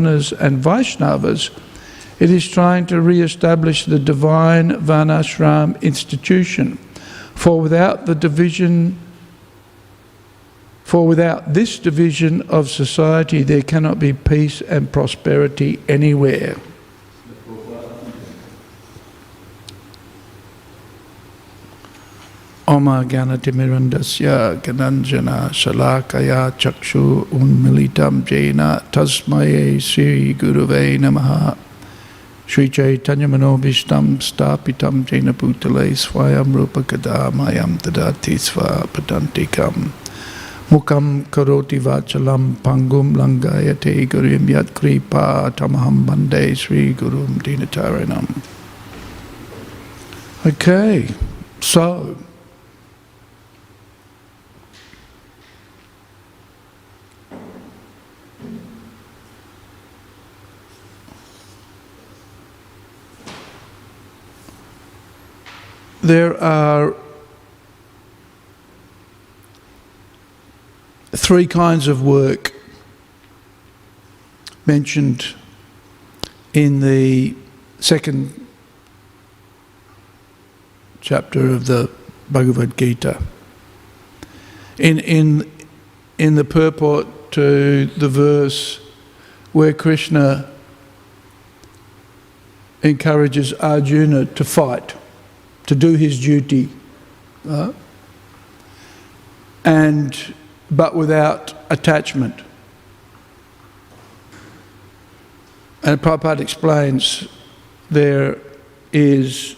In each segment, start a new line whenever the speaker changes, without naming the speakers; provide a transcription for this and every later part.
and Vaishnavas, it is trying to re-establish the divine Varnashram institution. For without this division of society, there cannot be peace and prosperity anywhere. Oma Ganatimirandasya Gananjana Shalakaya Chakshu Unmilitam Jena Tasmaye Sri Guruve Namaha Sri Chaitanya Manobhishtam Stapitam Jena Bhutale Swayam Rupa Kadamayam Tadati Sva Padantikam Mukam Karoti Vachalam Pangum Langayate Gurim Yat Kripa Tamaham Bande Sri Gurum Dinataranam. Okay, so there are three kinds of work mentioned in the second chapter of the Bhagavad Gita. In the purport to the verse where Krishna encourages Arjuna to fight, to do his duty, but without attachment. And Prabhupada explains there is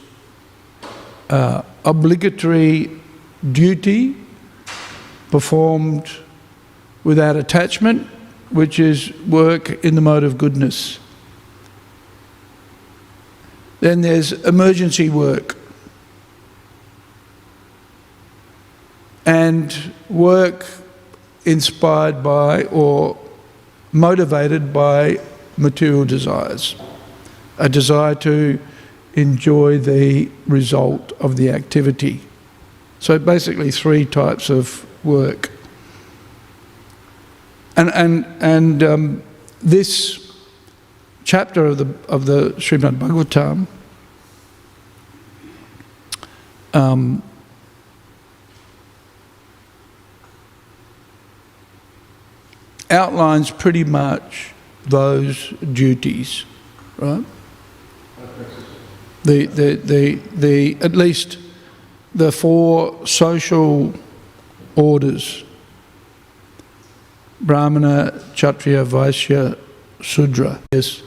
obligatory duty performed without attachment, which is work in the mode of goodness. Then there's emergency work, and work inspired by or motivated by material desires, a desire to enjoy the result of the activity. So basically three types of work. And this chapter of the Śrīmad Bhāgavatam outlines pretty much those duties, right? The at least the four social orders: Brahmana, Kshatriya, Vaishya, Sudra. This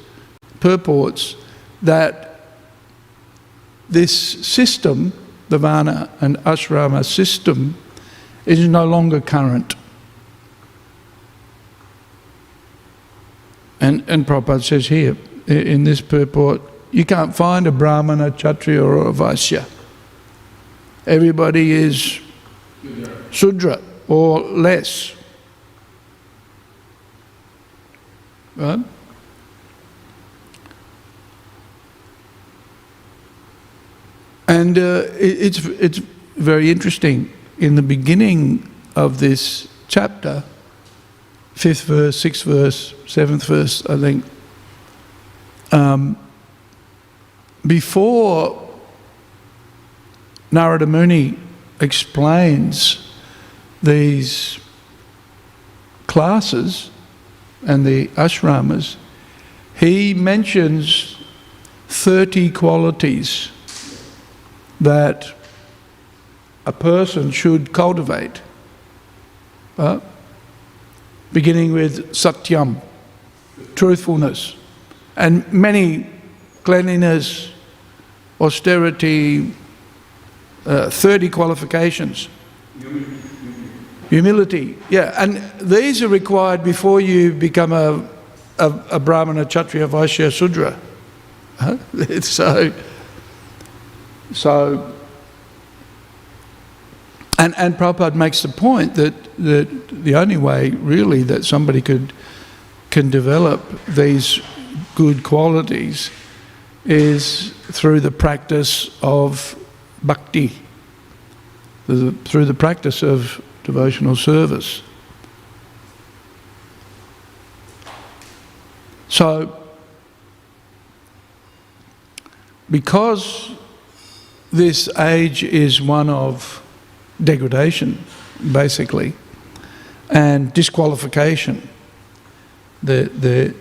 purports that this system, the Varna and Ashrama system, is no longer current. And Prabhupada says here, in this purport, you can't find a Brahmana, Kshatriya or a Vaishya. Everybody is Sudra or less. Right? And it's very interesting. In the beginning of this chapter, 5th verse, 6th verse, 7th verse, I think, before Narada Muni explains these classes and the ashramas, he mentions 30 qualities that a person should cultivate, beginning with satyam, truthfulness, and many: cleanliness, austerity, 30 qualifications. Humility, yeah, and these are required before you become a Brahmana, Kshatriya, Vaishya, Sudra. And Prabhupada makes the point that the only way really that somebody can develop these good qualities is through the practice of bhakti, through the practice of devotional service. So, because this age is one of degradation, basically, and disqualification, the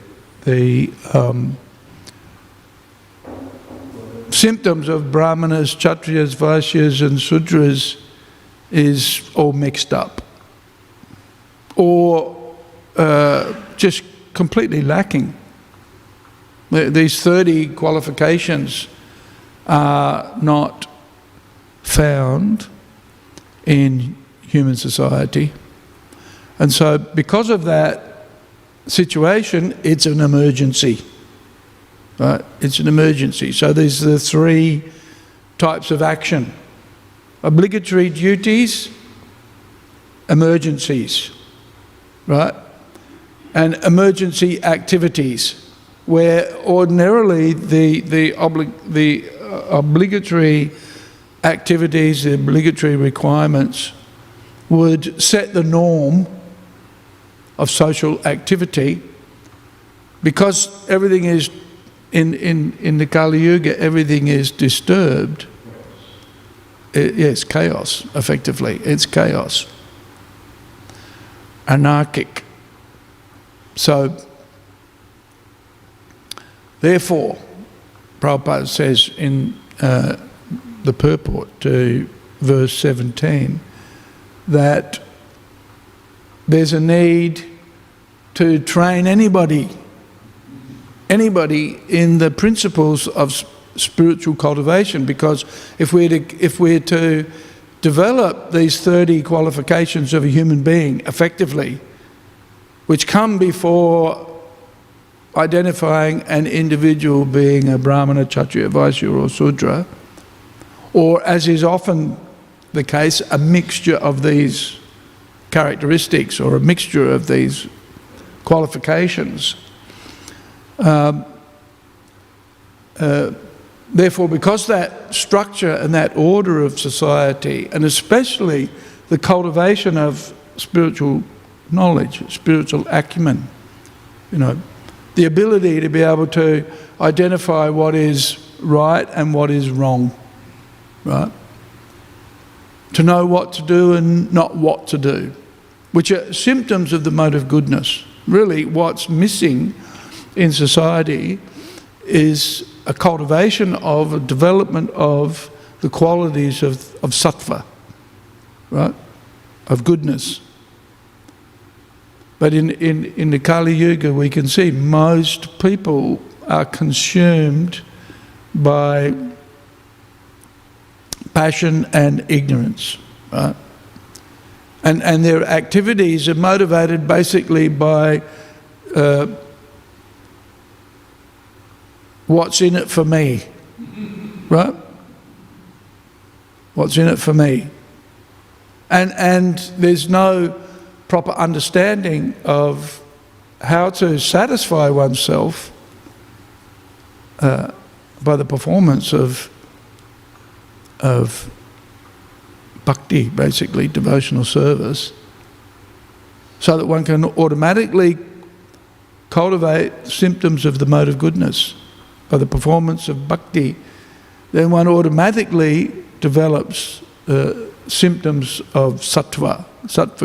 symptoms of Brahmanas, Kshatriyas, Vaishyas and Sudras is all mixed up, or just completely lacking. These 30 qualifications are not found in human society. And so because of that situation, it's an emergency. Right? It's an emergency. So there's the 3 types of action. Obligatory duties, emergencies, right? And emergency activities, where ordinarily the obligatory activities, the obligatory requirements would set the norm of social activity, because everything is in the Kali Yuga, everything is disturbed. It's chaos, effectively. It's chaos. Anarchic. So, therefore, Prabhupada says in the purport to verse 17 that there's a need to train anybody in the principles of spiritual cultivation, because if we're to develop these 30 qualifications of a human being effectively, which come before identifying an individual being a Brahmana, Kshatriya, Vaishya or Sudra, or as is often the case, a mixture of these characteristics or a mixture of these qualifications. Therefore, because that structure and that order of society, and especially the cultivation of spiritual knowledge, spiritual acumen, the ability to be able to identify what is right and what is wrong, right? To know what to do and not what to do, which are symptoms of the mode of goodness. Really, what's missing in society is a cultivation of, a development of the qualities of sattva, right? Of goodness. But in the Kali Yuga, we can see most people are consumed by passion and ignorance, right? And their activities are motivated basically by what's in it for me, right? What's in it for me? And there's no proper understanding of how to satisfy oneself by the performance of bhakti, basically devotional service, so that one can automatically cultivate symptoms of the mode of goodness. By the performance of bhakti, then one automatically develops symptoms of sattva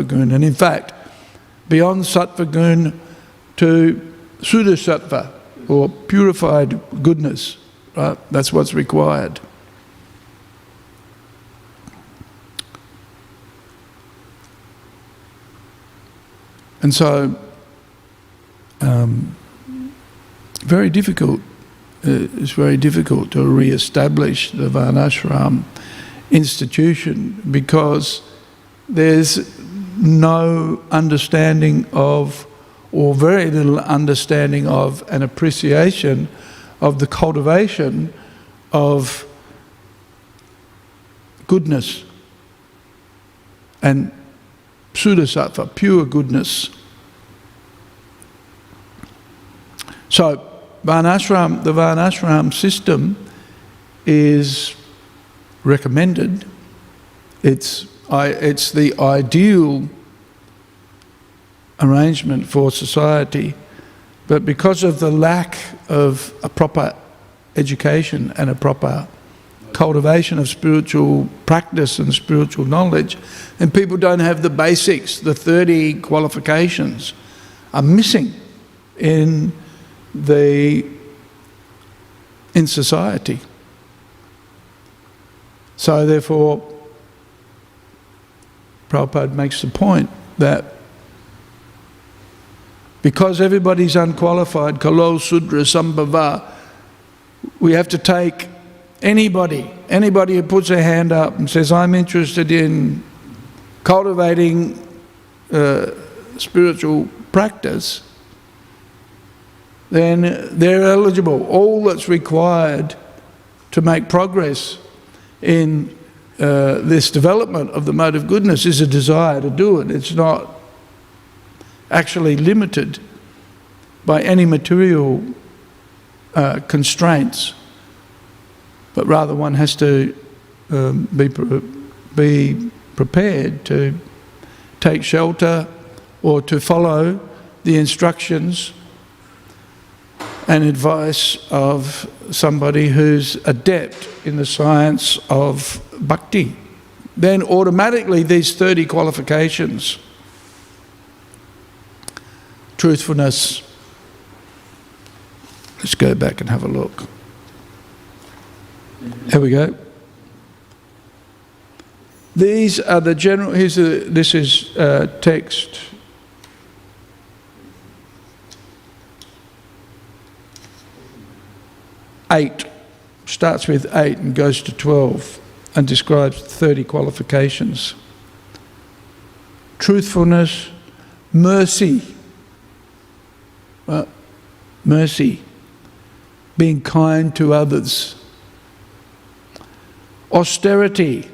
gun, and in fact, beyond sattva gun to Suddha sattva, or purified goodness, right? That's what's required. And so, very difficult. It's very difficult to re-establish the Varnashram institution, because there's no understanding of, or very little understanding of, an appreciation of the cultivation of goodness and Suddha-sattva, pure goodness. So the Varnashram system is recommended. It's the ideal arrangement for society, But because of the lack of a proper education and a proper cultivation of spiritual practice and spiritual knowledge, and people don't have the basics, the 30 qualifications are missing in society. So therefore, Prabhupada makes the point that because everybody's unqualified, kalo sudra sambhava, we have to take anybody who puts their hand up and says, I'm interested in cultivating spiritual practice, then they're eligible. All that's required to make progress in this development of the mode of goodness is a desire to do it. It's not actually limited by any material constraints, but rather one has to be prepared to take shelter or to follow the instructions and advice of somebody who's adept in the science of bhakti. Then automatically these 30 qualifications, truthfulness, let's go back and have a look. Here we go. These are the general, this is text. Eight, starts with 8 and goes to 12 and describes 30 qualifications. Truthfulness, mercy, mercy, being kind to others. Austerity,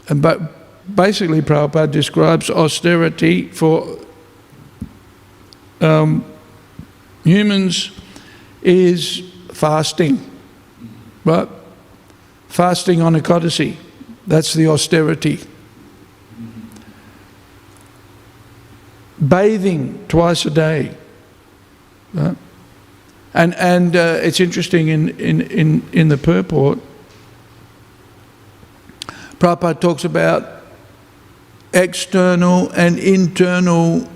and basically Prabhupada describes austerity for humans is fasting, right? Fasting on Ekadasi, that's the austerity. Bathing twice a day, right? And it's interesting in the purport, Prabhupada talks about external and internal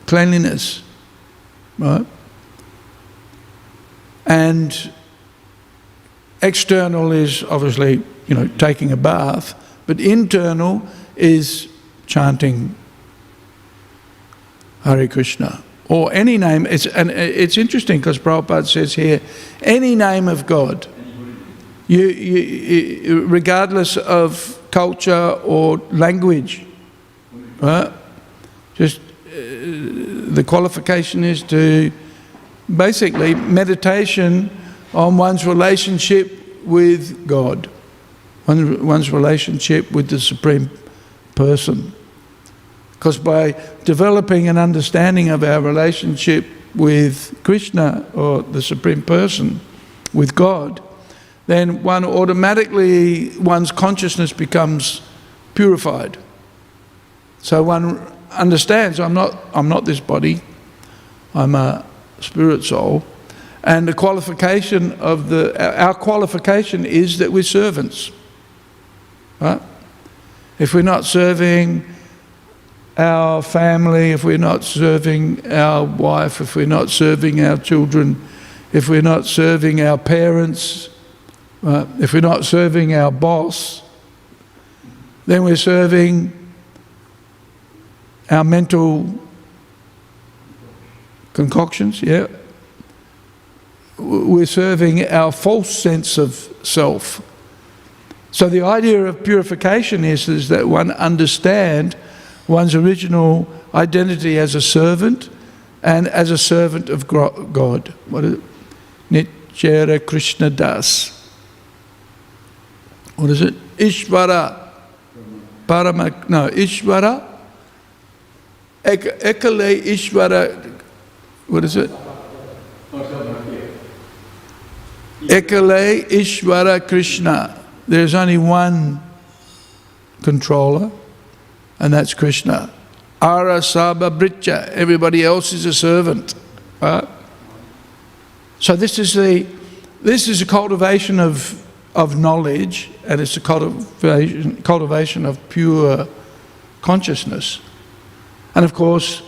cleanliness, right? And external is obviously, taking a bath, but internal is chanting Hare Krishna or any name. It's interesting because Prabhupada says here, any name of God, you regardless of culture or language, right? Just the qualification is to basically meditation on one's relationship with God, one's relationship with the Supreme Person. Because by developing an understanding of our relationship with Krishna or the Supreme Person, with God, then one's consciousness becomes purified. So one understands, I'm not this body, I'm a spirit soul, and the qualification of our qualification is that we're servants, right? If we're not serving our family, if we're not serving our wife, if we're not serving our children, if we're not serving our parents, if we're not serving our boss, then we're serving our mental concoctions, yeah. We're serving our false sense of self. So the idea of purification is that one understand one's original identity as a servant and as a servant of God. What is it? Nitya Krishna Das. What is it? Ishvara. Ishvara. Ekale Ishvara. What is it? Ekale Ishvara Krishna. There's only one controller, and that's Krishna. Ara Sabha Britcha, everybody else is a servant. Right? So this is a cultivation of knowledge, and it's a cultivation of pure consciousness. And of course,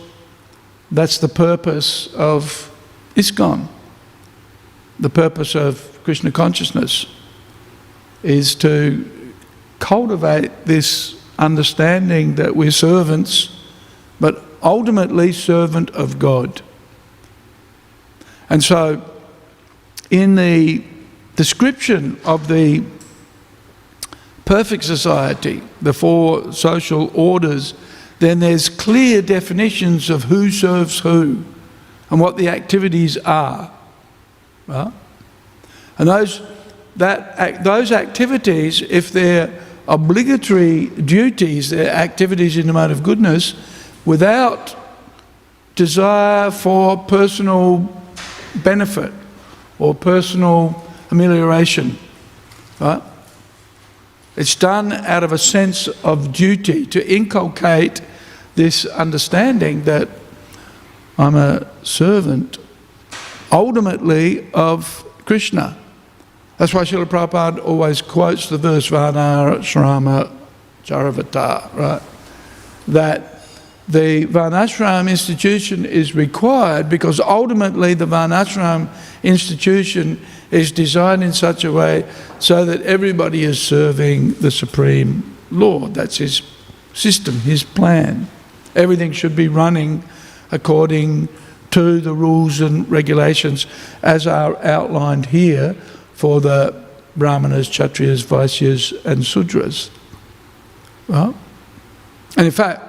that's the purpose of ISKCON. The purpose of Krishna consciousness is to cultivate this understanding that we're servants, but ultimately servant of God. And so, in the description of the perfect society, the four social orders, then there's clear definitions of who serves who and what the activities are. Right? And those activities, if they're obligatory duties, they're activities in the mode of goodness, without desire for personal benefit or personal amelioration. Right? It's done out of a sense of duty to inculcate this understanding that I'm a servant, ultimately, of Krishna. That's why Srila Prabhupada always quotes the verse Varnashrama Charavata, right? That the Varnashram institution is required because ultimately the Varnashram institution is designed in such a way so that everybody is serving the Supreme Lord. That's his system, his plan. Everything should be running according to the rules and regulations as are outlined here for the Brahmanas, Kshatriyas, Vaisyas and Sudras. Well, and in fact,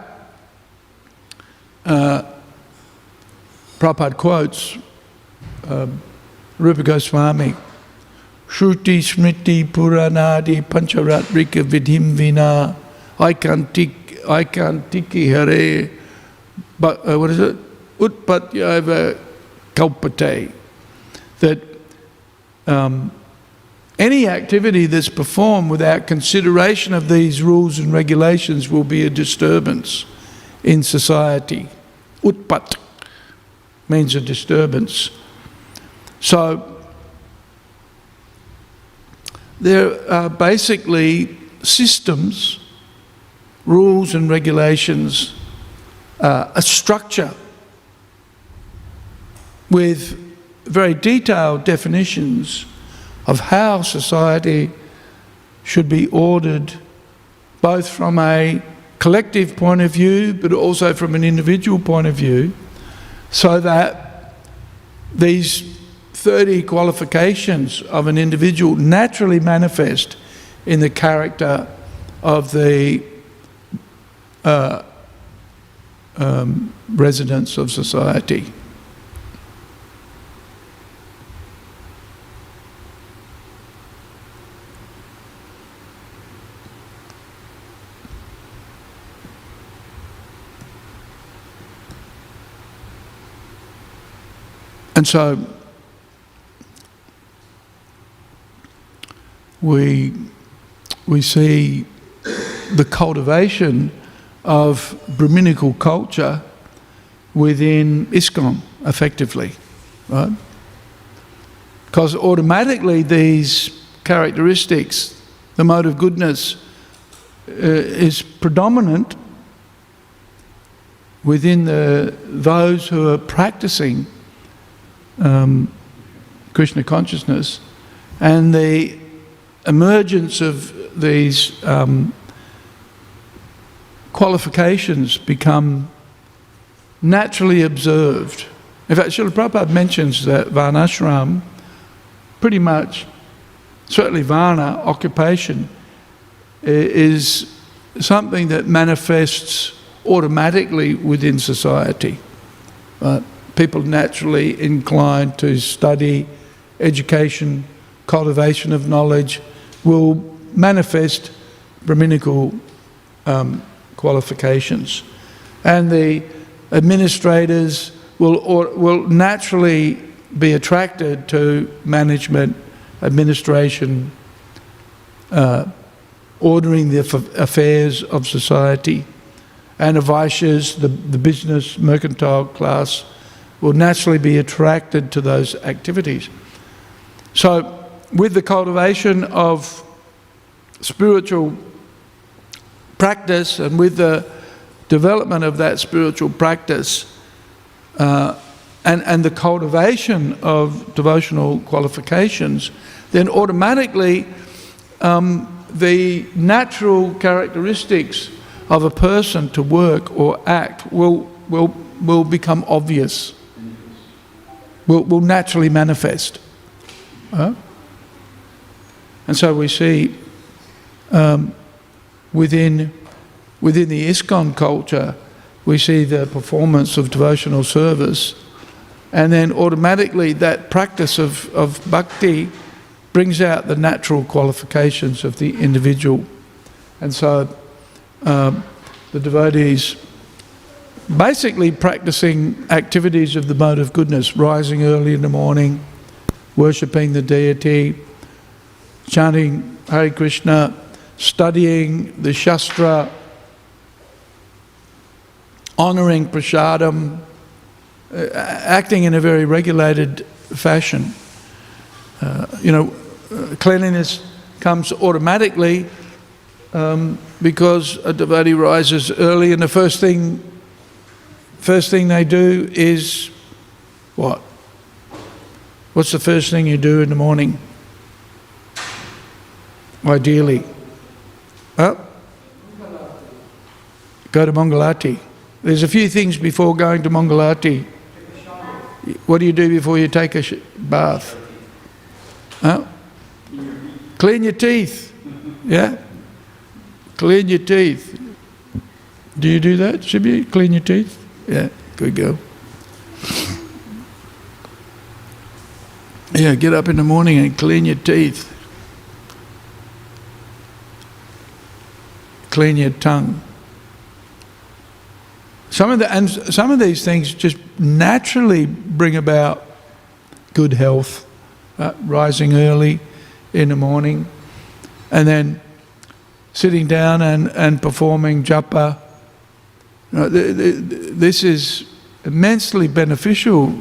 Prabhupada quotes Rupa Goswami, Shruti Smriti Puranadi Pancharatrika Vidhim Vina Aikantiki Hare, but what is it? Utpatyava Kalpate. That any activity that's performed without consideration of these rules and regulations will be a disturbance in society. Utpat means a disturbance. So there are basically systems, rules and regulations, a structure with very detailed definitions of how society should be ordered, both from a collective point of view but also from an individual point of view, so that these 30 qualifications of an individual naturally manifest in the character of the residents of society. And so we see the cultivation of Brahminical culture within ISKCON effectively, right? Because automatically these characteristics, the mode of goodness, is predominant within those who are practicing Krishna consciousness, and the emergence of these qualifications become naturally observed. In fact, Srila Prabhupada mentions that Varnashram, pretty much, certainly Varna, occupation, is something that manifests automatically within society. People naturally inclined to study, education, cultivation of knowledge will manifest Brahminical qualifications. And the administrators will naturally be attracted to management, administration, ordering the affairs of society. and the Vaishyas, the business, mercantile class, will naturally be attracted to those activities. So with the cultivation of spiritual practice and with the development of that spiritual practice and the cultivation of devotional qualifications, then automatically the natural characteristics of a person to work or act will become obvious, will naturally manifest. And so we see within the ISKCON culture, we see the performance of devotional service, and then automatically that practice of bhakti brings out the natural qualifications of the individual. And so the devotees basically practicing activities of the mode of goodness, rising early in the morning, worshipping the deity, chanting Hare Krishna, studying the Shastra, honouring prasadam, acting in a very regulated fashion. Cleanliness comes automatically because a devotee rises early, and the first thing they do is what? What's the first thing you do in the morning? Ideally, go to Mangalati. There's a few things before going to Mangalati. What do you do before you take a bath? Clean your teeth. Yeah? Clean your teeth. Do you do that, Shibi? Clean your teeth? Yeah, good girl. Yeah, get up in the morning and clean your teeth. Clean your tongue. Some of these things just naturally bring about good health, rising early in the morning, and then sitting down and performing japa. This is immensely beneficial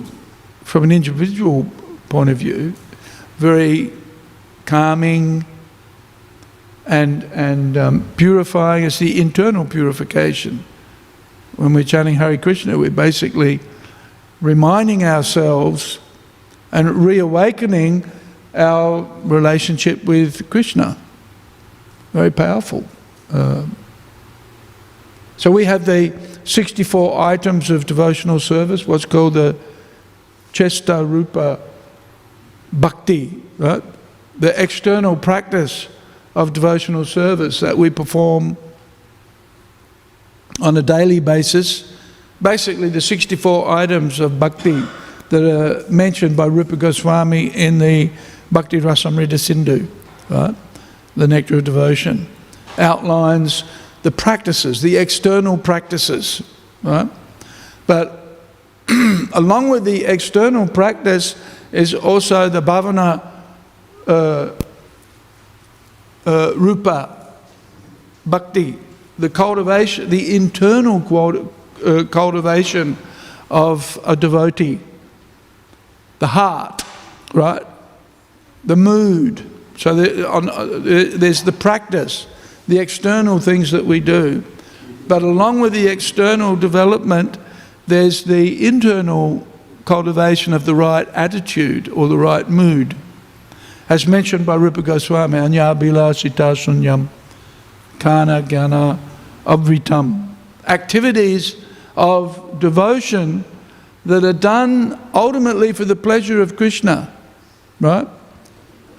from an individual point of view, very calming and purifying. It's the internal purification. When we're chanting Hare Krishna, we're basically reminding ourselves and reawakening our relationship with Krishna. Very powerful. So we have the 64 items of devotional service, what's called the Chesta Rupa Bhakti, right? The external practice of devotional service that we perform on a daily basis. Basically the 64 items of bhakti that are mentioned by Rupa Goswami in the Bhakti Rasamrita Sindhu, right? The Nectar of Devotion, outlines the practices, the external practices, right? But along with the external practice is also the Bhavana Rupa Bhakti, the cultivation, the internal cultivation of a devotee, the heart, right? The mood. So there's the practice, the external things that we do. But along with the external development, there's the internal cultivation of the right attitude or the right mood. As mentioned by Rupa Goswami, Anya Bilasita Sunyam, Kana Gyana Avritam. Activities of devotion that are done ultimately for the pleasure of Krishna, right?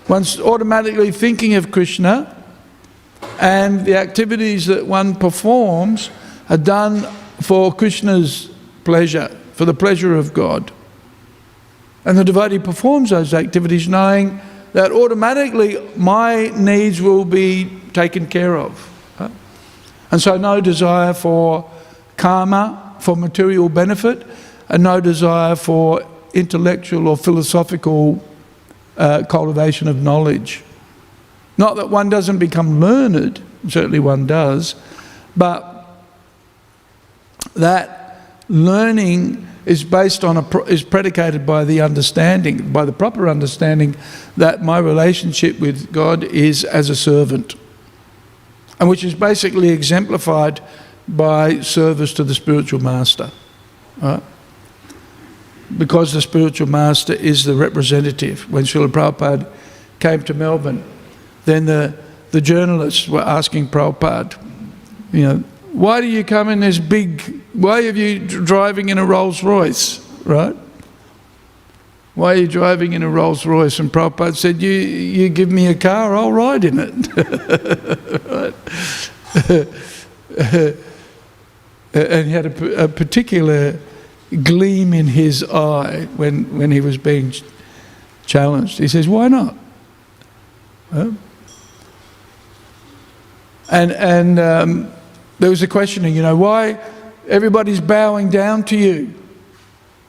One's automatically thinking of Krishna, and the activities that one performs are done for Krishna's pleasure, for the pleasure of God. And the devotee performs those activities knowing that automatically my needs will be taken care of. Right? And so no desire for karma, for material benefit, and no desire for intellectual or philosophical cultivation of knowledge. Not that one doesn't become learned, certainly one does, but that learning is based on is predicated by the understanding, by the proper understanding that my relationship with God is as a servant, and which is basically exemplified by service to the spiritual master, right? Because the spiritual master is the representative. When Srila Prabhupada came to Melbourne, then the journalists were asking Prabhupada, you know, why do you come in this big, why are you driving in a Rolls Royce, right? Why are you driving in a Rolls Royce? And Prabhupada said, you give me a car, I'll ride in it. Right? And he had a particular gleam in his eye when he was being challenged. He says, why not? Huh? And there was a questioning, you know, why everybody's bowing down to you?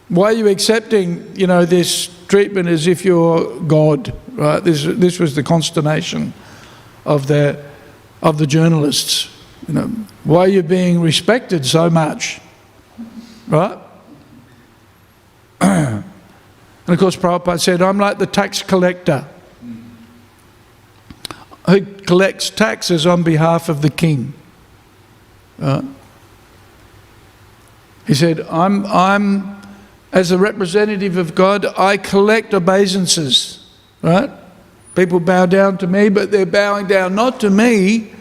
Why are you accepting, you know, this treatment as if you're God, right? This was the consternation of the journalists. You know, why are you being respected so much, right? And of course, Prabhupada said, I'm like the tax collector who collects taxes on behalf of the king. He said, I'm as a representative of God, I collect obeisances, right? People bow down to me, but they're bowing down not to me,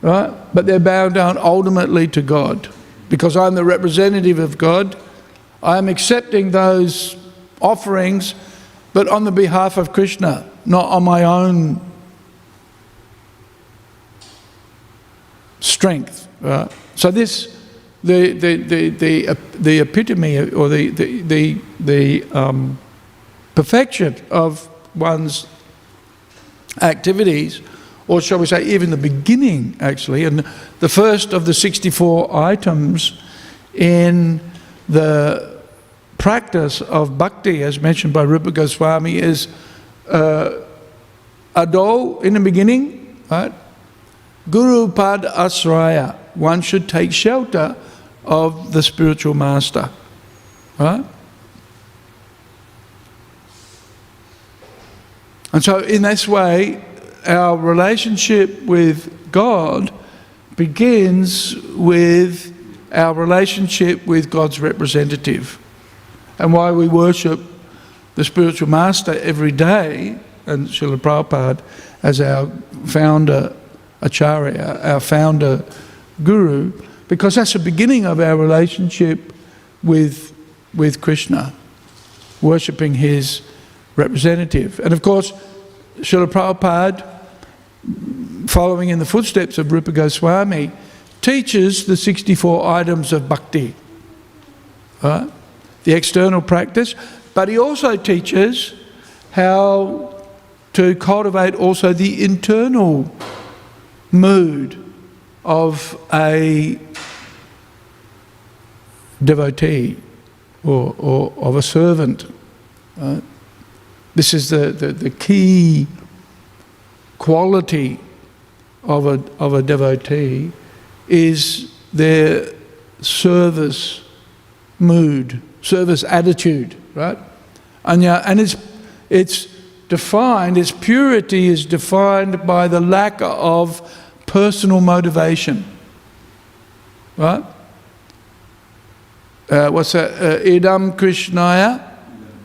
right? But they're bowing down ultimately to God. Because I'm the representative of God, I'm accepting those offerings, but on the behalf of Krishna, not on my own strength. Right? So this, the epitome or the perfection of one's activities, or shall we say even the beginning actually, and the first of the 64 items in the practice of bhakti, as mentioned by Rupa Goswami, is ado in the beginning, right? Guru Pad Asraya. One should take shelter of the spiritual master, right? And so in this way, our relationship with God begins with our relationship with God's representative. And why we worship the spiritual master every day, and Srila Prabhupada as our Founder-Acharya, our founder guru, because that's the beginning of our relationship with Krishna, worshipping his representative. And of course, Srila Prabhupada, following in the footsteps of Rupa Goswami, teaches the 64 items of bhakti, right? The external practice, but he also teaches how to cultivate also the internal mood of a devotee or of a servant. Right? This is the key quality of a devotee, is their service mood, service attitude, right? And it's defined, its purity is defined by the lack of personal motivation, right? What's that? Idam Krishnaya.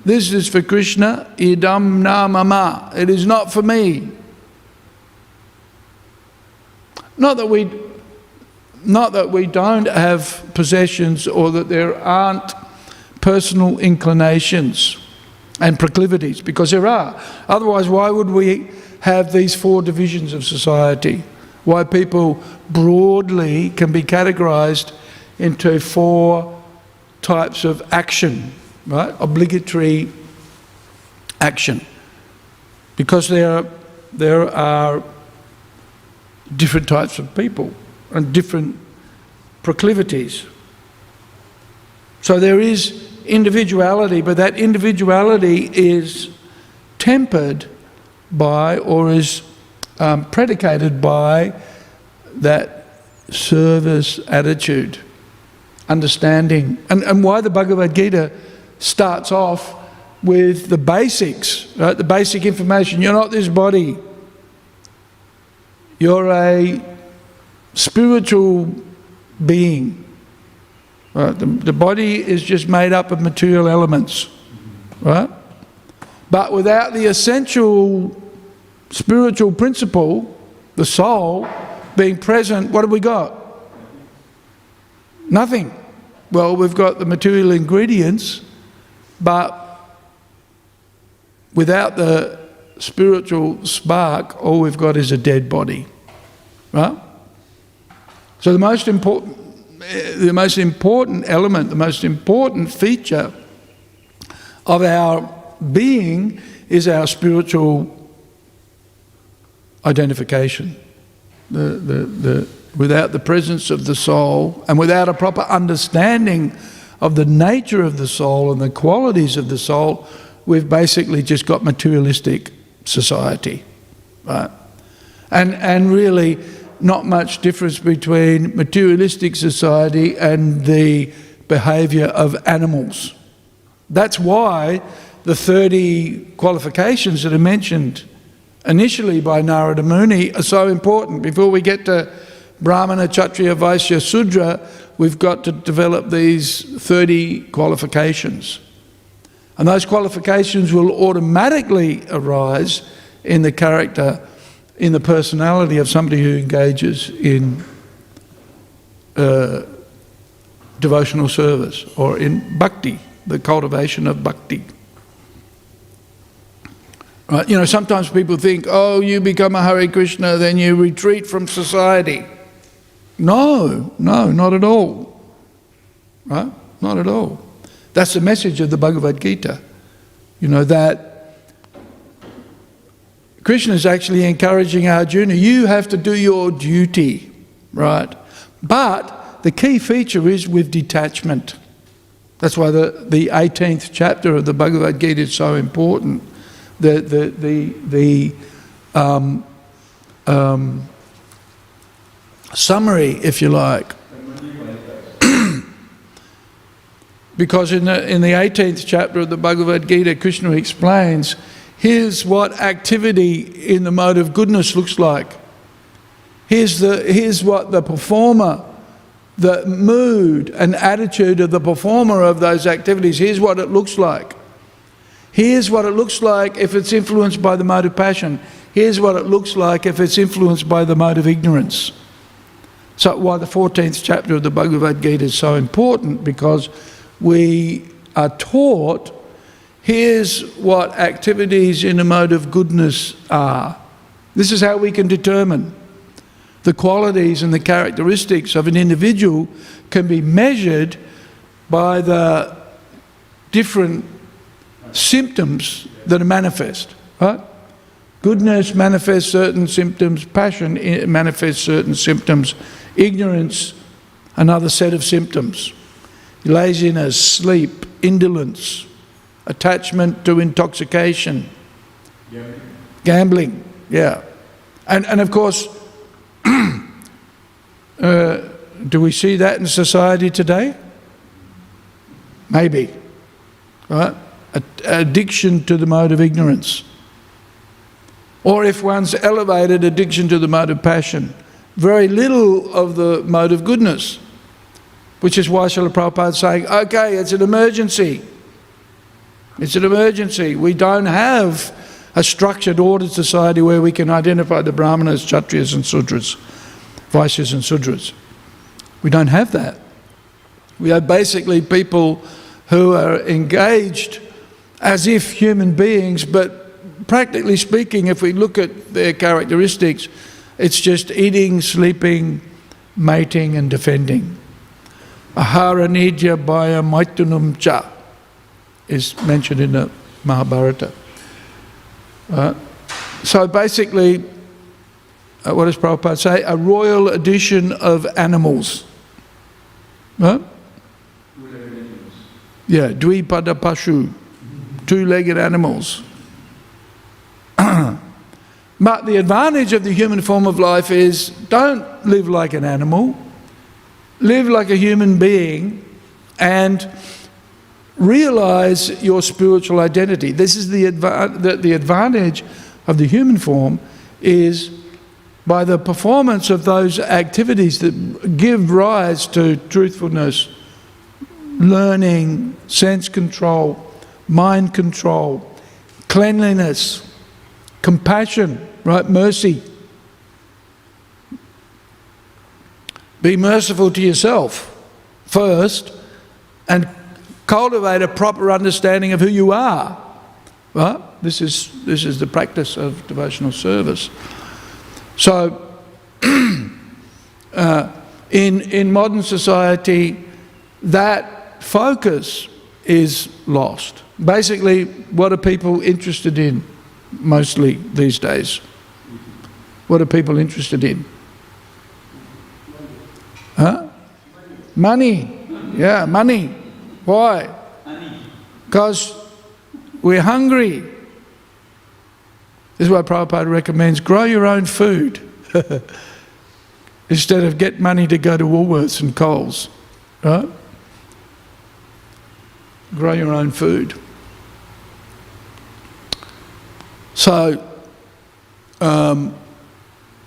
This is for Krishna. Idam na mama. It is not for me. Not that we don't have possessions or that there aren't personal inclinations and proclivities, because there are. Otherwise, why would we have these 4 divisions of society? Why people broadly can be categorized into 4 types of action, right? Obligatory action. Because there are different types of people and different proclivities. So there is individuality, but that individuality is tempered by, or is predicated by, that service attitude. understanding. And why the Bhagavad Gita starts off with the basics, right? The basic information. You're not this body. You're a spiritual being. Right? The body is just made up of material elements, right? But without the essential spiritual principle, the soul, being present, what have we got? Nothing. Well, we've got the material ingredients, but without the spiritual spark, all we've got is a dead body, right? So the most important element, the most important feature of our being is our spiritual identification. Without the presence of the soul and without a proper understanding of the nature of the soul and the qualities of the soul, we've basically just got materialistic society, right? And really not much difference between materialistic society and the behaviour of animals. That's why the 30 qualifications that are mentioned initially by Narada Muni are so important. Before we get to Brahmana, Kshatriya, Vaishya, Sudra, we've got to develop these 30 qualifications. And those qualifications will automatically arise in the character, in the personality of somebody who engages in devotional service or in bhakti, the cultivation of bhakti. Right? You know, sometimes people think, oh, you become a Hare Krishna, then you retreat from society. No, not at all. Right? Not at all. That's the message of the Bhagavad Gita. You know, that Krishna is actually encouraging Arjuna, you have to do your duty, right? But the key feature is with detachment. That's why the 18th chapter of the Bhagavad Gita is so important. The summary, if you like. Because in the 18th chapter of the Bhagavad Gita, Krishna explains, here's what activity in the mode of goodness looks like. Here's what the performer, the mood and attitude of the performer of those activities, here's what it looks like. Here's what it looks like if it's influenced by the mode of passion. Here's what it looks like if it's influenced by the mode of ignorance. So why the 14th chapter of the Bhagavad Gita is so important, because we are taught, here's what activities in a mode of goodness are. This is how we can determine the qualities and the characteristics of an individual can be measured by the different symptoms that are manifest, right? Goodness manifests certain symptoms, passion manifests certain symptoms, ignorance, another set of symptoms. Laziness, sleep, indolence, attachment to intoxication, gambling, yeah. And of course, do we see that in society today? Maybe, right? Addiction to the mode of ignorance. Or if one's elevated, addiction to the mode of passion. Very little of the mode of goodness. Which is why Srila Prabhupada is saying, okay, it's an emergency. It's an emergency. We don't have a structured, ordered society where we can identify the Brahmanas, Kshatriyas and Sudras, Vaishyas and Sudras. We don't have that. We have basically people who are engaged as if human beings, but practically speaking, if we look at their characteristics, it's just eating, sleeping, mating and defending. Ahara nidya bhaya maitunum cha is mentioned in the Mahabharata. So basically, what does Prabhupada say? A royal edition of animals. Huh? Yeah, dvipada pashu, two-legged animals. But the advantage of the human form of life is don't live like an animal. live like a human being and realize your spiritual identity. This is the advantage of the human form, is by the performance of those activities that give rise to truthfulness, learning, sense control, mind control, cleanliness, compassion, right? Mercy. Be merciful to yourself first and cultivate a proper understanding of who you are. Right? This is the practice of devotional service. So, in modern society, that focus is lost. Basically, what are people interested in mostly these days? What are people interested in? Huh? Money. Yeah, money. Why? Because we're hungry. This is why Prabhupada recommends grow your own food instead of get money to go to Woolworths and Coles. Right? Grow your own food. So,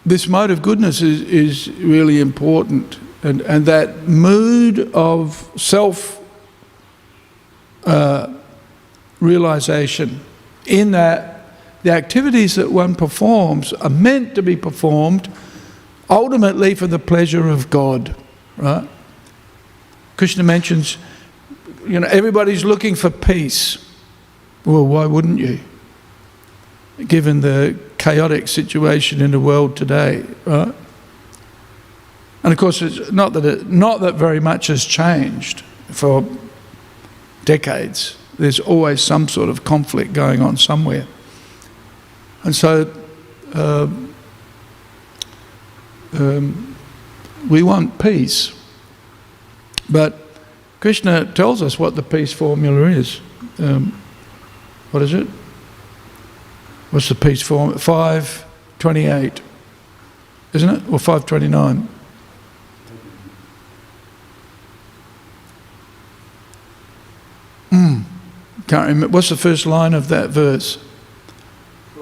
this mode of goodness is really important. And that mood of self-realization, in that the activities that one performs are meant to be performed ultimately for the pleasure of God, right? Krishna mentions, everybody's looking for peace. Well, why wouldn't you? Given the chaotic situation in the world today, right? And of course, it's not that very much has changed for decades. There's always some sort of conflict going on somewhere. And so we want peace. But Krishna tells us what the peace formula is. What is it? What's the peace formula? 5:28, isn't it? Or 5:29? Can't remember. What's the first line of that verse?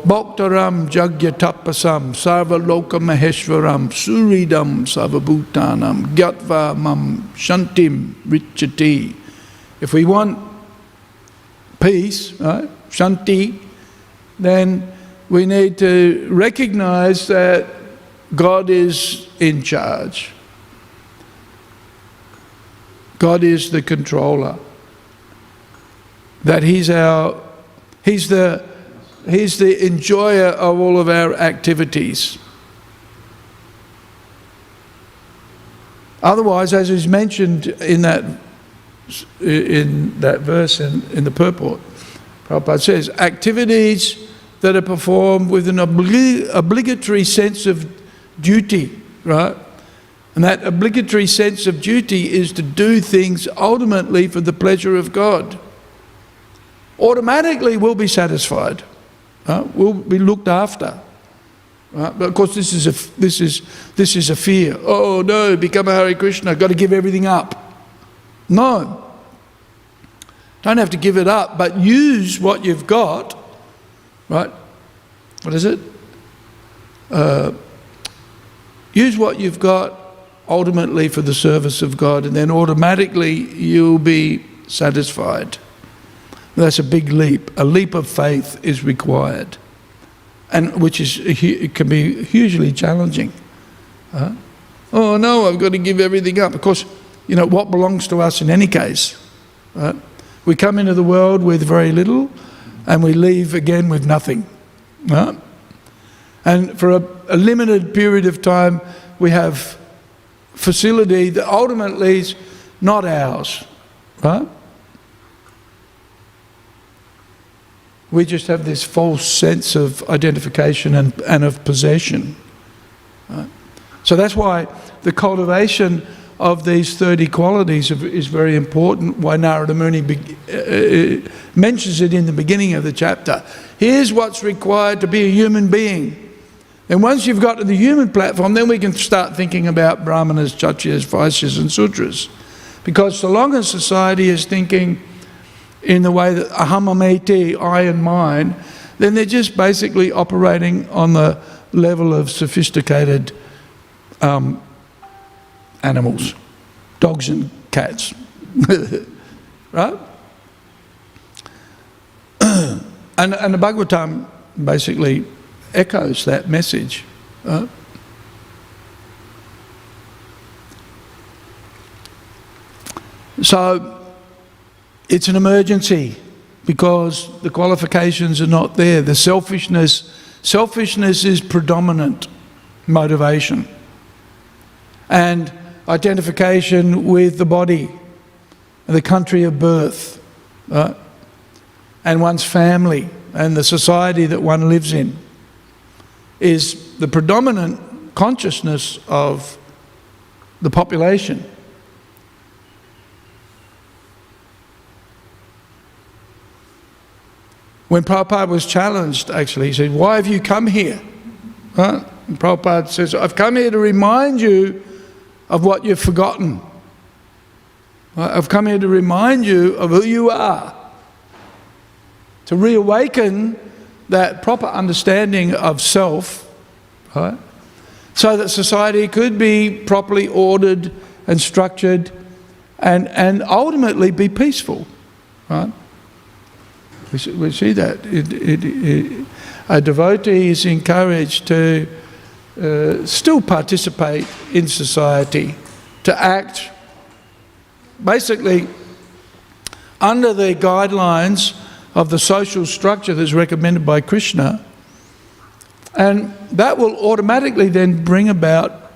Bhaktaram jagyatapasam sarva loka maheshwaram suridam sarvabhutanam gyatva mam shantim richati. If we want peace, right, shanti, then we need to recognize that God is in charge. God is the controller. That He's the enjoyer of all of our activities. Otherwise, as is mentioned in that verse in the purport, Prabhupada says, activities that are performed with an obligatory sense of duty, right? And that obligatory sense of duty is to do things ultimately for the pleasure of God. Automatically we'll be satisfied. We'll be looked after. Right? But of course this is a fear. Oh no, become a Hare Krishna, got to give everything up. No. Don't have to give it up, but use what you've got. Right? What is it? Use what you've got ultimately for the service of God, and then automatically you'll be satisfied. That's a big leap. A leap of faith is required, and it can be hugely challenging. Oh no, I've got to give everything up. Of course, what belongs to us in any case. Right? We come into the world with very little, and we leave again with nothing. Right? And for a limited period of time, we have facility that ultimately is not ours. Right? We just have this false sense of identification and of possession. Right? So that's why the cultivation of these 30 qualities is very important. Why Narada Muni mentions it in the beginning of the chapter. Here's what's required to be a human being. And once you've got to the human platform, then we can start thinking about Brahmanas, Kshatriyas, Vaishyas and Sudras. Because so long as society is thinking in the way that ahamameti, I and mine, then they're just basically operating on the level of sophisticated animals, dogs and cats, right? And the Bhagavatam basically echoes that message. So it's an emergency because the qualifications are not there. The selfishness is predominant motivation. And identification with the body, the country of birth, and one's family and the society that one lives in is the predominant consciousness of the population. When Prabhupada was challenged, actually, he said, "Why have you come here?" And Prabhupada says, "I've come here to remind you of what you've forgotten. I've come here to remind you of who you are, to reawaken that proper understanding of self, right? So that society could be properly ordered and structured and ultimately be peaceful, right?" We see that. A devotee is encouraged to still participate in society, to act basically under the guidelines of the social structure that's recommended by Krishna, and that will automatically then bring about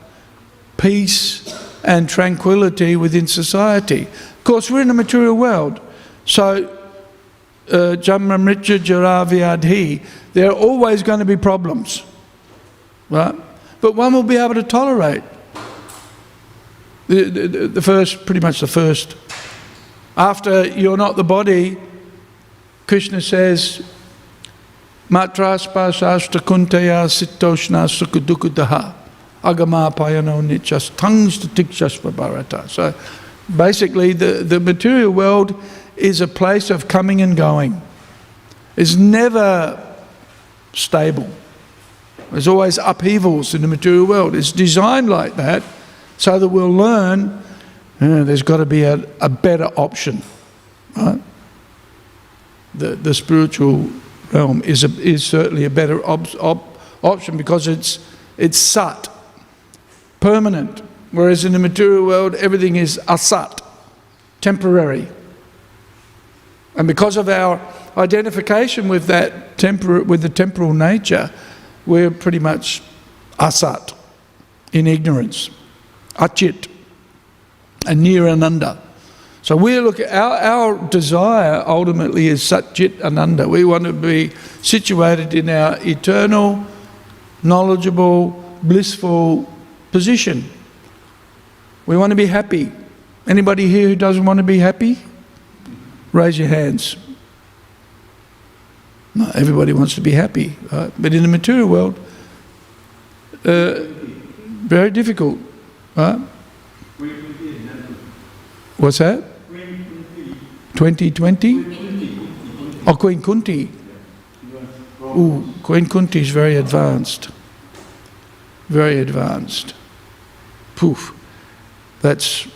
peace and tranquility within society. Of course, we're in a material world, so Jamma Mrityu Jara Vyadhi, there are always going to be problems, right? But one will be able to tolerate the first, pretty much the first. After you're not the body, Krishna says, Matras pasashta kuntaya sitoshna sukudukudaha agama payano nichas tangsta tikshasva bharata. So basically the material world is a place of coming and going. It's never stable. There's always upheavals in the material world. It's designed like that so that we'll learn there's got to be a better option, right? The spiritual realm is certainly a better option because it's sat, permanent, whereas in the material world everything is asat, temporary. And because of our identification with that with the temporal nature, we're pretty much asat, in ignorance, achit, and nirananda. So we look at our desire ultimately is satchit ananda. We want to be situated in our eternal, knowledgeable, blissful position. We want to be happy. Anybody here who doesn't want to be happy? Raise your hands. No, everybody wants to be happy, right? But in the material world, very difficult, right? What's that? 2020? Oh, Queen Kunti. Ooh, Queen Kunti is very advanced. Very advanced. Poof. That's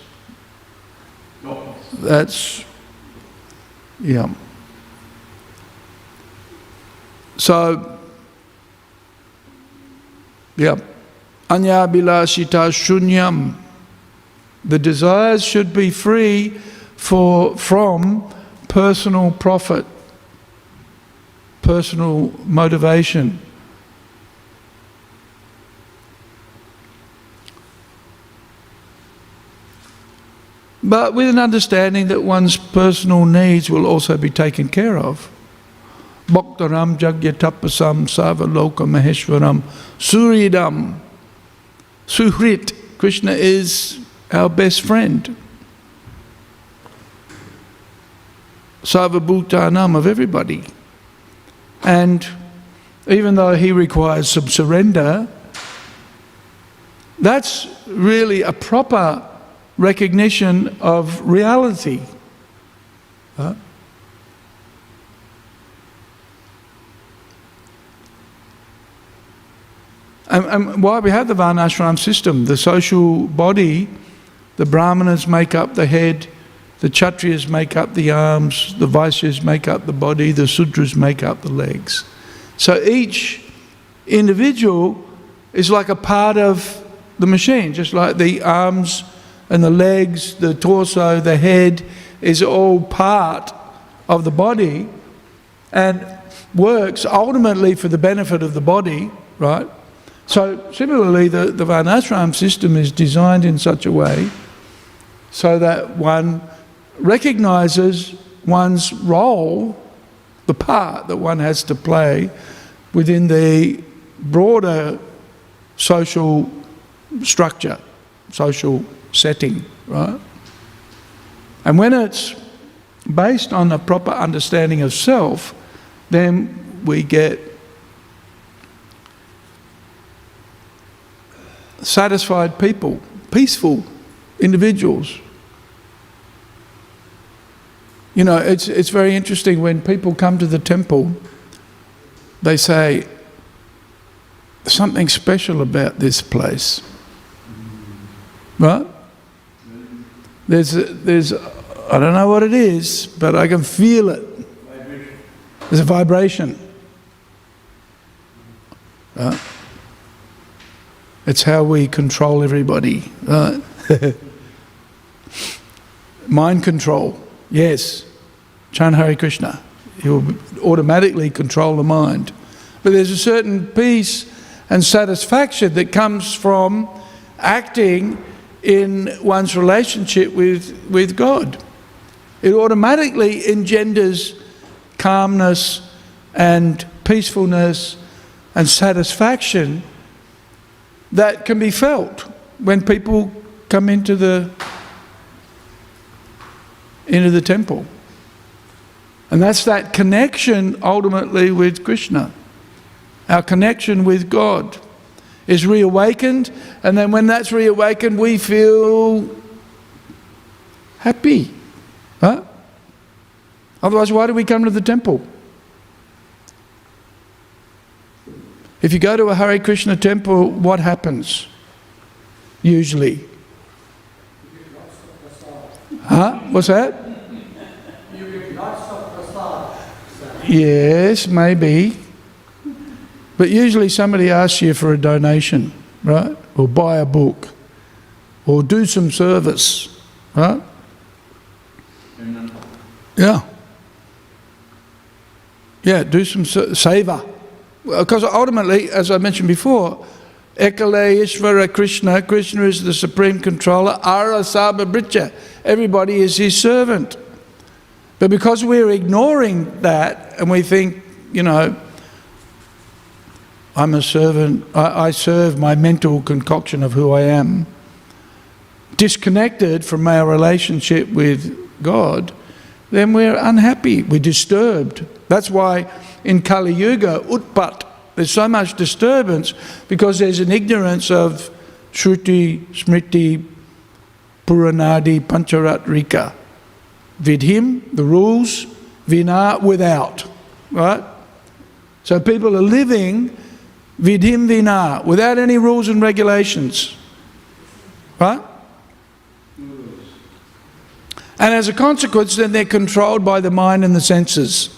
yeah. So, yeah. Anya bilashita shunyam. The desires should be free from personal profit, personal motivation. But with an understanding that one's personal needs will also be taken care of. Bhaktaram jagyatapasam savaloka maheshwaram suridam. Suhrit, Krishna is our best friend. Sarvabhutanam, of everybody. And even though he requires some surrender, that's really a proper recognition of reality. And why we have the Varnashram system, the social body, the Brahmanas make up the head, the Kshatriyas make up the arms, the Vaishyas make up the body, the Sudras make up the legs. So each individual is like a part of the machine, just like the arms and the legs, the torso, the head is all part of the body and works ultimately for the benefit of the body, right? So similarly, the Varnashram system is designed in such a way so that one recognises one's role, the part that one has to play within the broader social structure, social setting, right? And when it's based on a proper understanding of self, then we get satisfied people, peaceful individuals. You know, it's very interesting when people come to the temple, they say, something special about this place. Right? There's I don't know what it is, but I can feel it. There's a vibration. Right? It's how we control everybody. Right? Mind control, yes. Chant Hare Krishna. He will automatically control the mind. But there's a certain peace and satisfaction that comes from acting in one's relationship with God. It automatically engenders calmness and peacefulness and satisfaction that can be felt when people come into the temple. And that's that connection ultimately with Krishna. Our connection with God is reawakened, and then when that's reawakened, we feel happy. Huh? Otherwise, why do we come to the temple? If you go to a Hare Krishna temple, what happens? Usually. Huh? What's that? Yes, maybe. But usually somebody asks you for a donation, right? Or buy a book. Or do some service, right? Yeah. Yeah, do some seva. Because ultimately, as I mentioned before, Ekale Ishvara Krishna, Krishna is the supreme controller, Ara Sabha Britya, everybody is his servant. But because we're ignoring that and we think, you know, I'm a servant, I serve my mental concoction of who I am, disconnected from our relationship with God, then we're unhappy, we're disturbed. That's why in Kali Yuga, Utpat, there's so much disturbance because there's an ignorance of Shruti, Smriti, Puranadi, Pancharatrika. Vidhim, the rules, Vina, without. Right? So people are living Vidhim Vina, without any rules and regulations. Right? And as a consequence, then they're controlled by the mind and the senses,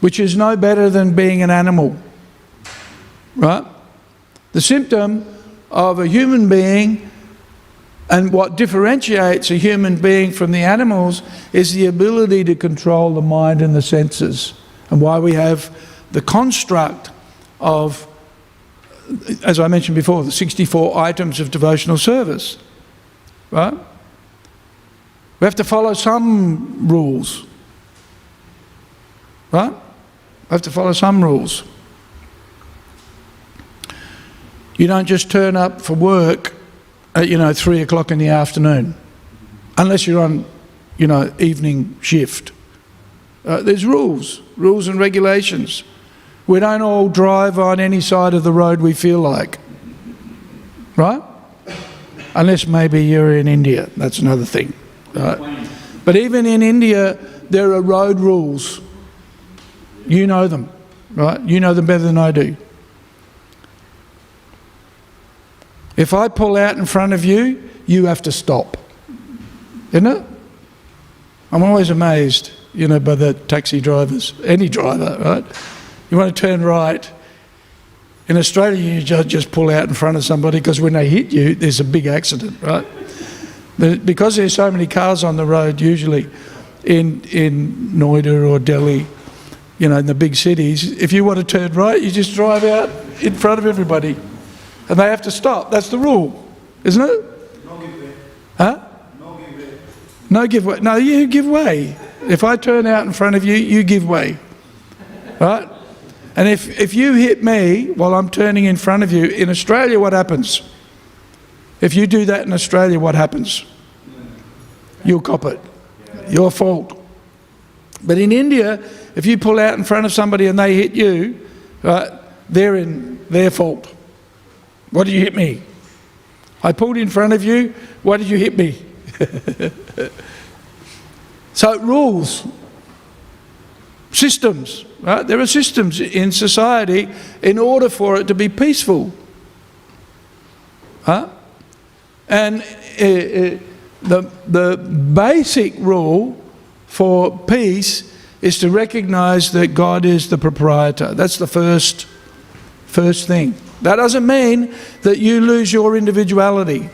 which is no better than being an animal. Right? The symptom of a human being and what differentiates a human being from the animals is the ability to control the mind and the senses. And why we have the construct of, as I mentioned before, the 64 items of devotional service. Right? We have to follow some rules. Right? We have to follow some rules. You don't just turn up for work at, 3 o'clock in the afternoon, unless you're on, evening shift. There's rules and regulations. We don't all drive on any side of the road we feel like, right? Unless maybe you're in India, that's another thing, right? But even in India, there are road rules. You know them, right? You know them better than I do. If I pull out in front of you, you have to stop, isn't it? I'm always amazed, you know, by the taxi drivers, any driver, right? You want to turn right. In Australia, you just pull out in front of somebody because when they hit you, there's a big accident, right? But because there's so many cars on the road, usually in Noida or Delhi, you know, in the big cities, if you want to turn right, you just drive out in front of everybody. And they have to stop. That's the rule, isn't it?
No give way.
Huh?
No give way.
No give way. No, you give way. If I turn out in front of you, you give way, right? And if you hit me while I'm turning in front of you, in Australia, what happens? If you do that in Australia, what happens? You'll cop it. Your fault. But in India, if you pull out in front of somebody and they hit you, right, they're in their fault. Why did you hit me? I pulled in front of you. Why did you hit me? So it rules. Systems, right? There are systems in society in order for it to be peaceful. Huh? And the basic rule for peace is to recognize that God is the proprietor. That's the first thing. That doesn't mean that you lose your individuality.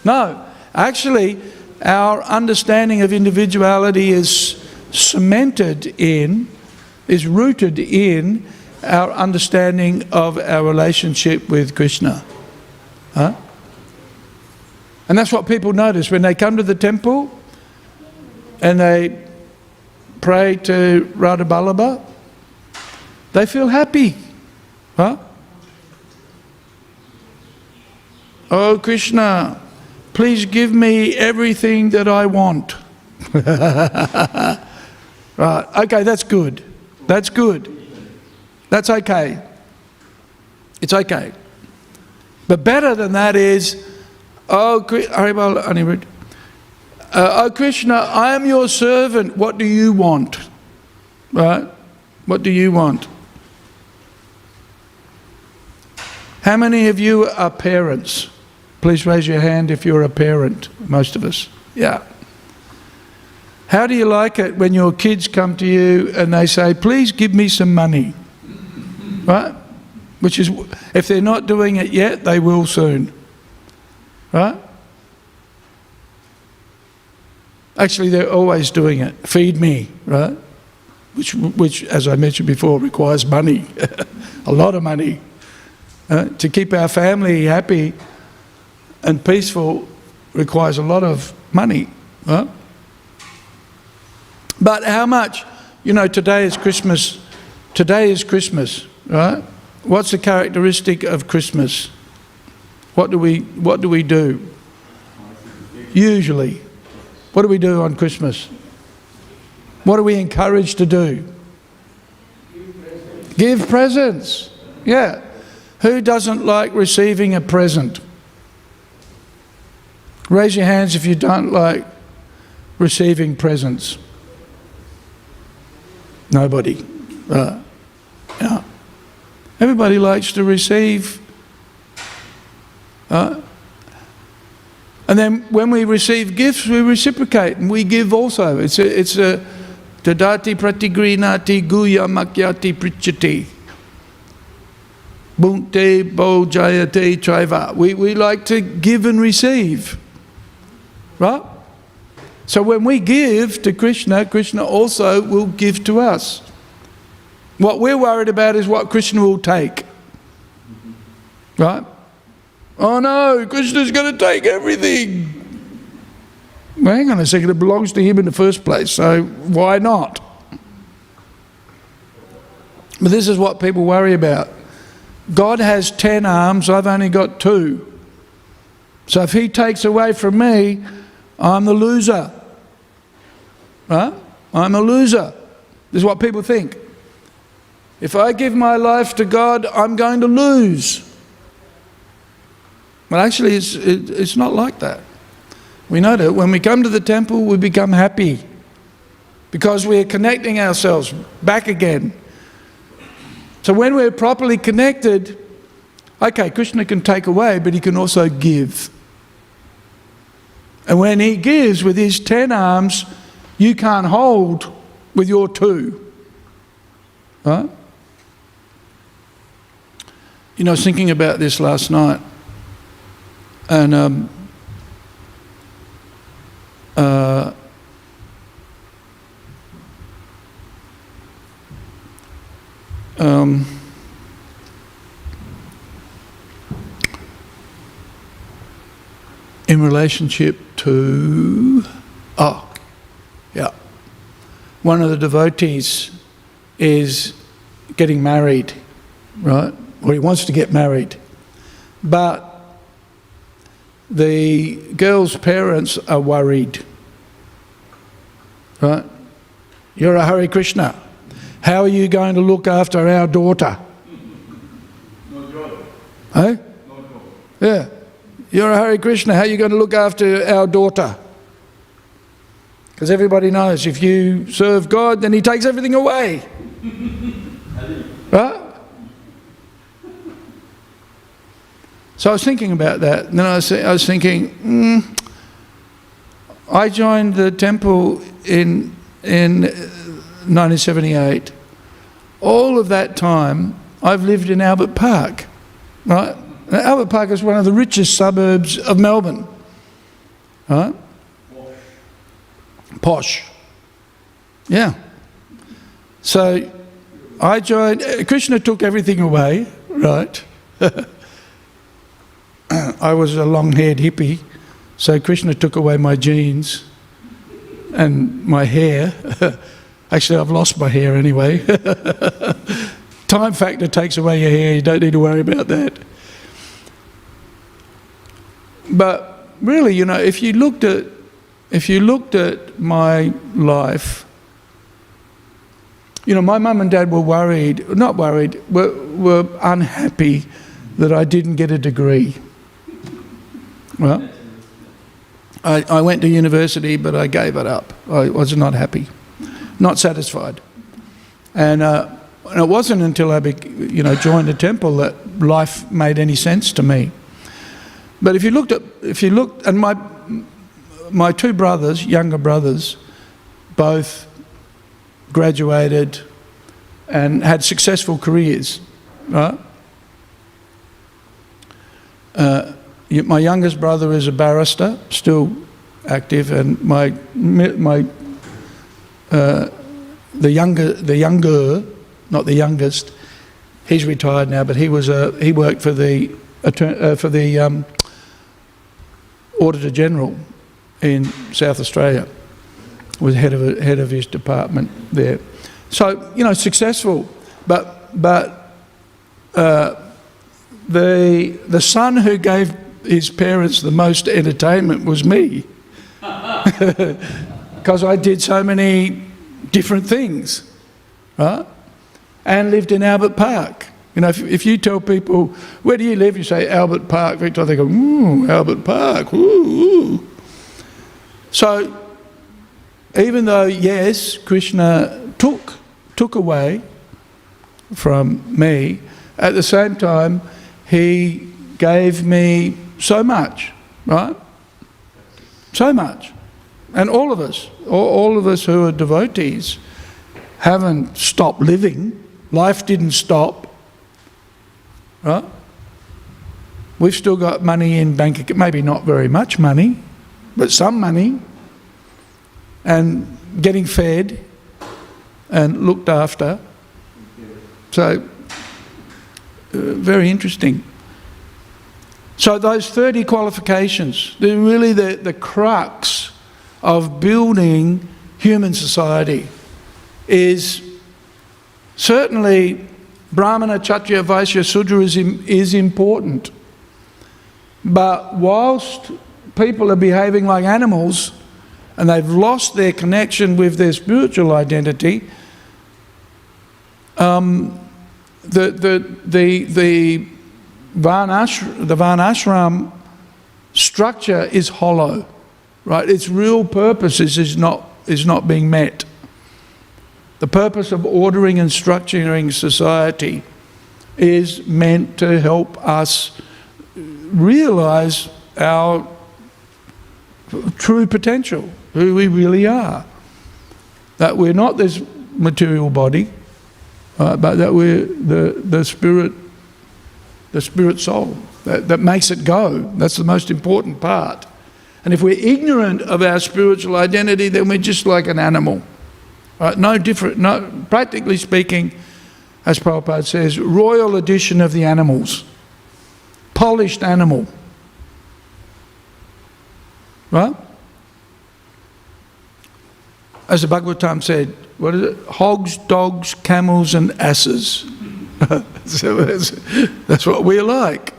No, actually, our understanding of individuality is rooted in our understanding of our relationship with Krishna. Huh? And that's what people notice when they come to the temple and they pray to Radha Vallabha. They feel happy. Huh? Oh Krishna, please give me everything that I want. Right, okay, that's good. That's good. That's okay. It's okay. But better than that is, oh Aniruddha, oh Krishna, I am your servant. What do you want? Right? What do you want? How many of you are parents? Please raise your hand if you're a parent. Most of us. Yeah. How do you like it when your kids come to you and they say, please give me some money? Right? Which is, if they're not doing it yet, they will soon. Right? Actually, they're always doing it. Feed me, right? Which, as I mentioned before, requires money. A lot of money. To keep our family happy and peaceful requires a lot of money. Right? But how much? You know, today is Christmas. Today is Christmas, right? What's the characteristic of Christmas? What do we do? Usually. What do we do on Christmas? What are we encouraged to do? Give presents. Yeah. Who doesn't like receiving a present? Raise your hands if you don't like receiving presents. Nobody. Yeah. Everybody likes to receive. And then when we receive gifts, we reciprocate and we give also. It's a tadati pratigrinati guya makyati prichati. Bhunte bo jayate traiva. We like to give and receive. Right? So when we give to Krishna, Krishna also will give to us. What we're worried about is what Krishna will take. Right? Oh no, Krishna's going to take everything. Well, hang on a second, it belongs to him in the first place, so why not? But this is what people worry about. God has 10 arms, I've only got 2. So if he takes away from me, I'm the loser. Right? I'm a loser. This is what people think. if I give my life to God, I'm going to lose. Well, actually, it's not like that. We know that when we come to the temple, we become happy because we're connecting ourselves back again. So when we're properly connected, okay, Krishna can take away, but he can also give. And when he gives with his 10 arms, you can't hold with your 2. Right? You know, I was thinking about this last night, and in relationship to, one of the devotees is getting married, right? Or he wants to get married. But the girl's parents are worried, right? You're a Hare Krishna. How are you going to look after our daughter? Eh? Yeah. You're a Hare Krishna. How are you going to look after our daughter? Because everybody knows if you serve God, then he takes everything away. Right? So I was thinking about that. And then I was thinking, I joined the temple in 1978. All of that time, I've lived in Albert Park. Right? Now, Albert Park is one of the richest suburbs of Melbourne. Right? Posh. Yeah. So I joined, Krishna took everything away, right? I was a long-haired hippie, so Krishna took away my jeans and my hair. Actually, I've lost my hair anyway. Time factor takes away your hair, you don't need to worry about that. But really, you know, if you looked at my life, you know, my mum and dad were worried, not worried, were unhappy that I didn't get a degree. Well, I went to university, but I gave it up. I was not happy, not satisfied. And it wasn't until I joined the temple that life made any sense to me. But if you looked, and my 2 brothers, younger brothers, both graduated and had successful careers, right? My youngest brother is a barrister, still active, and the younger, not the youngest, he's retired now, but he worked for the Auditor General in South Australia, was head of his department there. So, you know, successful, but the son who gave his parents the most entertainment was me, because I did so many different things, right? And lived in Albert Park. You know, if you tell people, where do you live? You say Albert Park, Victor, they go, ooh, Albert Park, ooh. So, even though, yes, Krishna took away from me, at the same time, he gave me so much, right? So much. And all of us who are devotees haven't stopped living. Life didn't stop. Right? We've still got money in bank, maybe not very much money, but some money, and getting fed and looked after. So, very interesting. So those 30 qualifications, they're really the crux of building human society. Is certainly Brahmana, Kshatriya, Vaishya, Sudra is important. But whilst people are behaving like animals and they've lost their connection with their spiritual identity, the Varnashram structure is hollow, right? Its real purpose is not being met. The purpose of ordering and structuring society is meant to help us realize our true potential, who we really are. That we're not this material body, but that we're the spirit soul that makes it go. That's the most important part. And if we're ignorant of our spiritual identity, then we're just like an animal. No different. No, practically speaking, as Prabhupada says, royal edition of the animals, polished animal. Right? As the Bhagavatam said, what is it? Hogs, dogs, camels and asses. So that's what we're like.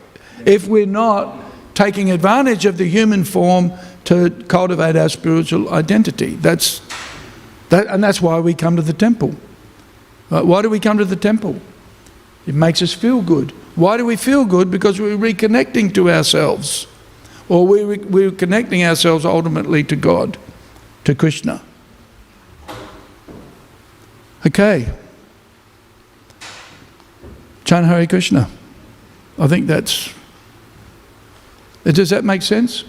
If we're not taking advantage of the human form to cultivate our spiritual identity. And that's why we come to the temple. Why do we come to the temple? It makes us feel good. Why do we feel good? Because we're reconnecting to ourselves. Or we're connecting ourselves ultimately to God, to Krishna. Okay. Chant Hare Krishna. I think that's... Does that make sense?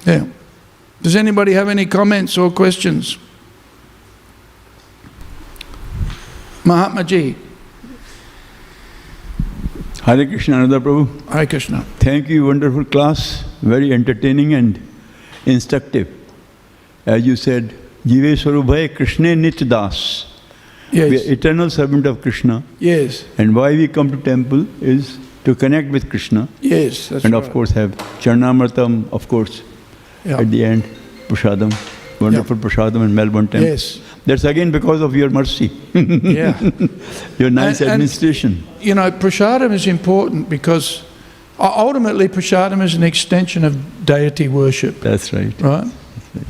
Yeah. Does anybody have any comments or questions? Mahatma Ji.
Hare Krishna, Aniruddha Prabhu.
Hare Krishna.
Thank you, wonderful class. Very entertaining and instructive. As you said, Jive Swarubhai Krishna Nitya Das.
Yes.
We are eternal servant of Krishna.
Yes.
And why we come to temple is to connect with Krishna.
Yes, that's
and
right.
of course have Charnamritam, of course, at the end, Prasadam, wonderful Prasadam in Melbourne temple.
Yes.
That's again because of your mercy.
Yeah.
Your nice administration.
And, you know, Prasadam is important because ultimately Prasadam is an extension of deity worship.
That's right.
Right?
That's right.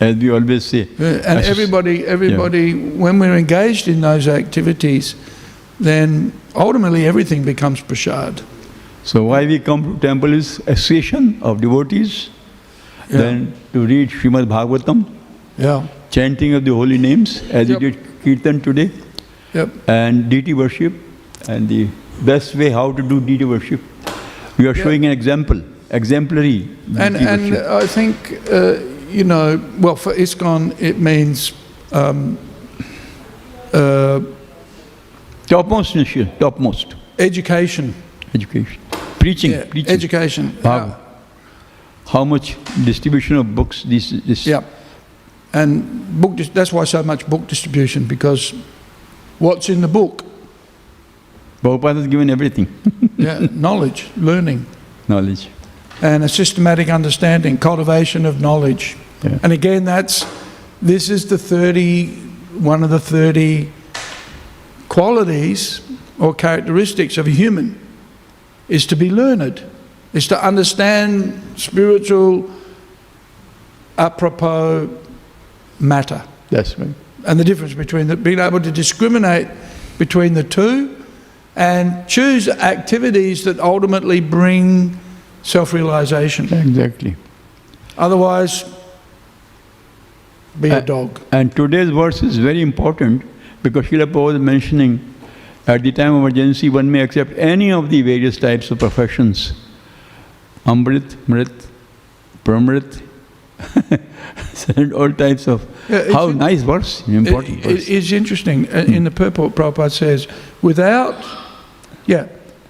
As we always say.
And everybody, when we're engaged in those activities, then ultimately everything becomes prasad.
So why we come to temple is association of devotees, then to read Śrīmad Bhāgavatam, chanting of the holy names, as we did Kirtan today, and deity worship, and the best way how to do deity worship. We are showing an example, exemplary deity
and
worship.
I think, you know, well, for ISKCON it means
topmost.
Education.
Preaching.
Education.
How much distribution of books this
and that's why so much book distribution, because what's in the book?
Prabhupada has given everything.
Knowledge, learning.
Knowledge.
And a systematic understanding, cultivation of knowledge. And again, this is one of the 30 qualities or characteristics of a human, is to be learned, is to understand spiritual apropos matter.
That's right.
And the difference between being able to discriminate between the two and choose activities that ultimately bring self-realization.
Exactly.
Otherwise, be a dog.
And today's verse is very important because Srila Prabhupada was mentioning at the time of emergency one may accept any of the various types of professions. Amrit, Mrit, Pramrit, all types of... how nice verse, important verse.
It's interesting. In the purport, Prabhupada says,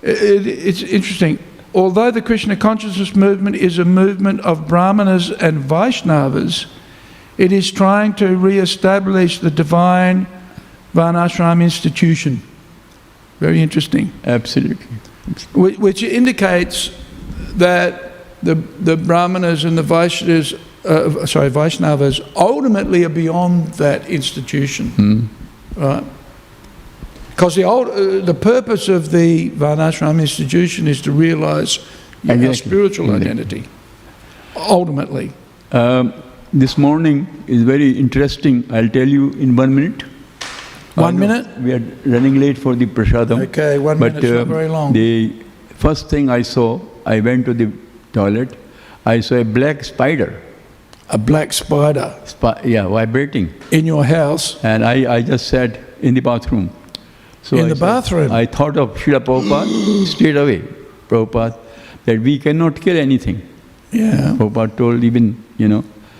it's interesting. Although the Krishna consciousness movement is a movement of Brahmanas and Vaishnavas, it is trying to re-establish the divine Varnashram institution. Very interesting.
Absolutely.
Which indicates that the Brahmanas and the Vaishnavas ultimately are beyond that institution. Right? Because the purpose of the Varnashram institution is to realize your spiritual identity, ultimately.
This morning is very interesting. I'll tell you in 1 minute.
1 minute?
We are running late for the prasadam.
Okay, 1 minute, not very long.
The first thing I saw, I went to the toilet, I saw a black spider.
A black spider?
Vibrating.
In your house?
And I just sat in the bathroom. So
in the bathroom?
I thought of Srila Prabhupada straight away. Prabhupada, that we cannot kill anything.
Yeah.
Prabhupada told even,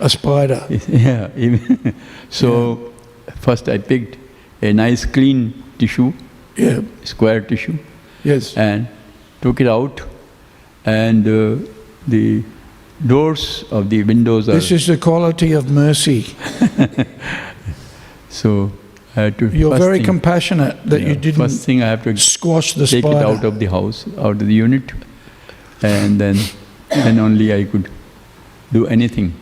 a spider.
Yeah. Even so, first I picked a nice clean tissue, square tissue, and took it out, and the doors of the windows are...
This is the quality of mercy.
So I had to...
You're very compassionate that you didn't
first thing I have to
squash the
take
spider.
It out of the house, out of the unit, and then only I could do anything.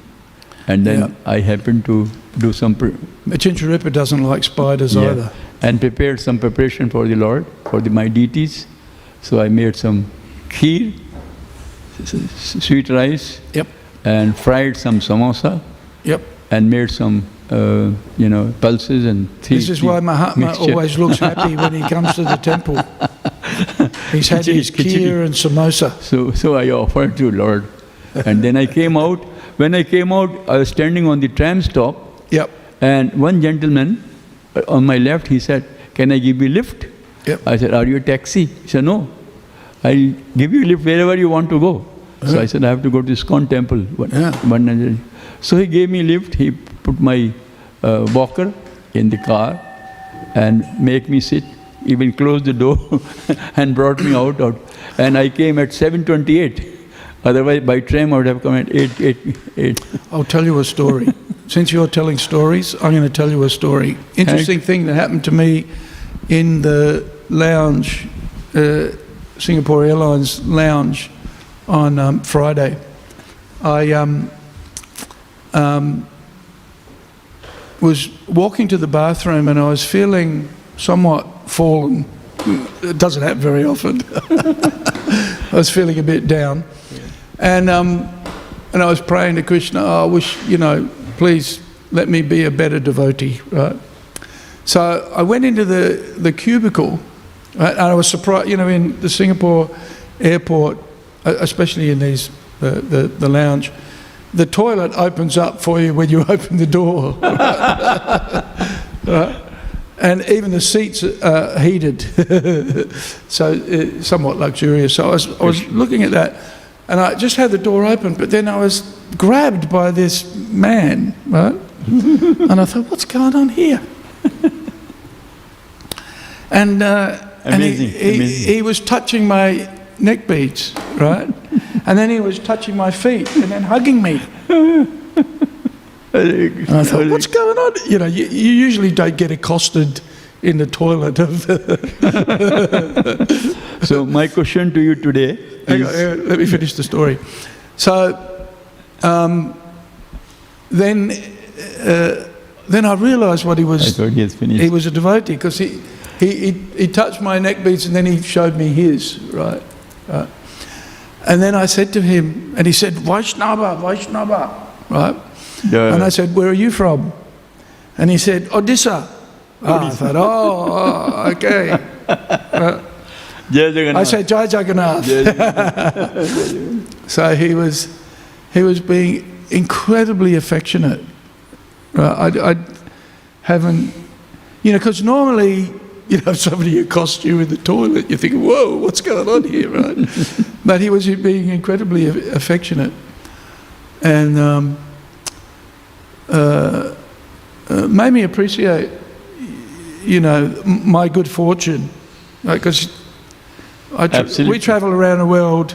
And then I happened to do some...
Achincharupa doesn't like spiders either.
And prepared some preparation for the Lord, for my deities. So I made some kheer, sweet rice, and fried some samosa, and made some, pulses and
This is why Mahatma always looks happy when he comes to the temple. He's had his kheer and samosa.
So I offered to Lord. And then I came out. When I came out, I was standing on the tram stop. And one gentleman on my left, he said, "Can I give you a lift?" I said, "Are you a taxi?" He said, "No. I'll give you a lift wherever you want to go." So I said, "I have to go to ISKCON temple." So he gave me a lift. He put my walker in the car and make me sit, even closed the door and brought me out. And I came at 7:28. Otherwise, by tram, I would have come at 8.
I'll tell you a story. Since you're telling stories, I'm going to tell you a story. Interesting thing that happened to me in the lounge, Singapore Airlines lounge, on Friday. I was walking to the bathroom and I was feeling somewhat fallen. It doesn't happen very often. I was feeling a bit down. And I was praying to Krishna, I wish, please let me be a better devotee, right? So I went into the cubicle, right? And I was surprised, in the Singapore airport, especially in these the lounge, the toilet opens up for you when you open the door. Right? And even the seats are heated, so it's somewhat luxurious. So I was looking at that, and I just had the door open, but then I was grabbed by this man, right? And I thought, what's going on here? And he was touching my neck beads, right? And then he was touching my feet and then hugging me. And I thought, what's going on? You usually don't get accosted in the toilet of
So my question to you today is...
Let me finish the story. So then I realised what he was...
I thought he has finished.
He was a devotee because he touched my neck beads and then he showed me his, right? And then I said to him, and he said, Vaishnava, right?
Yeah.
And I said, where are you from? And he said, Odisha. I thought, okay. I said, Jai Jagannath. So he was being incredibly affectionate. I haven't, because normally, if somebody accosts you in the toilet, you think, whoa, what's going on here, right? But he was being incredibly affectionate. And made me appreciate, my good fortune, because we travel around the world,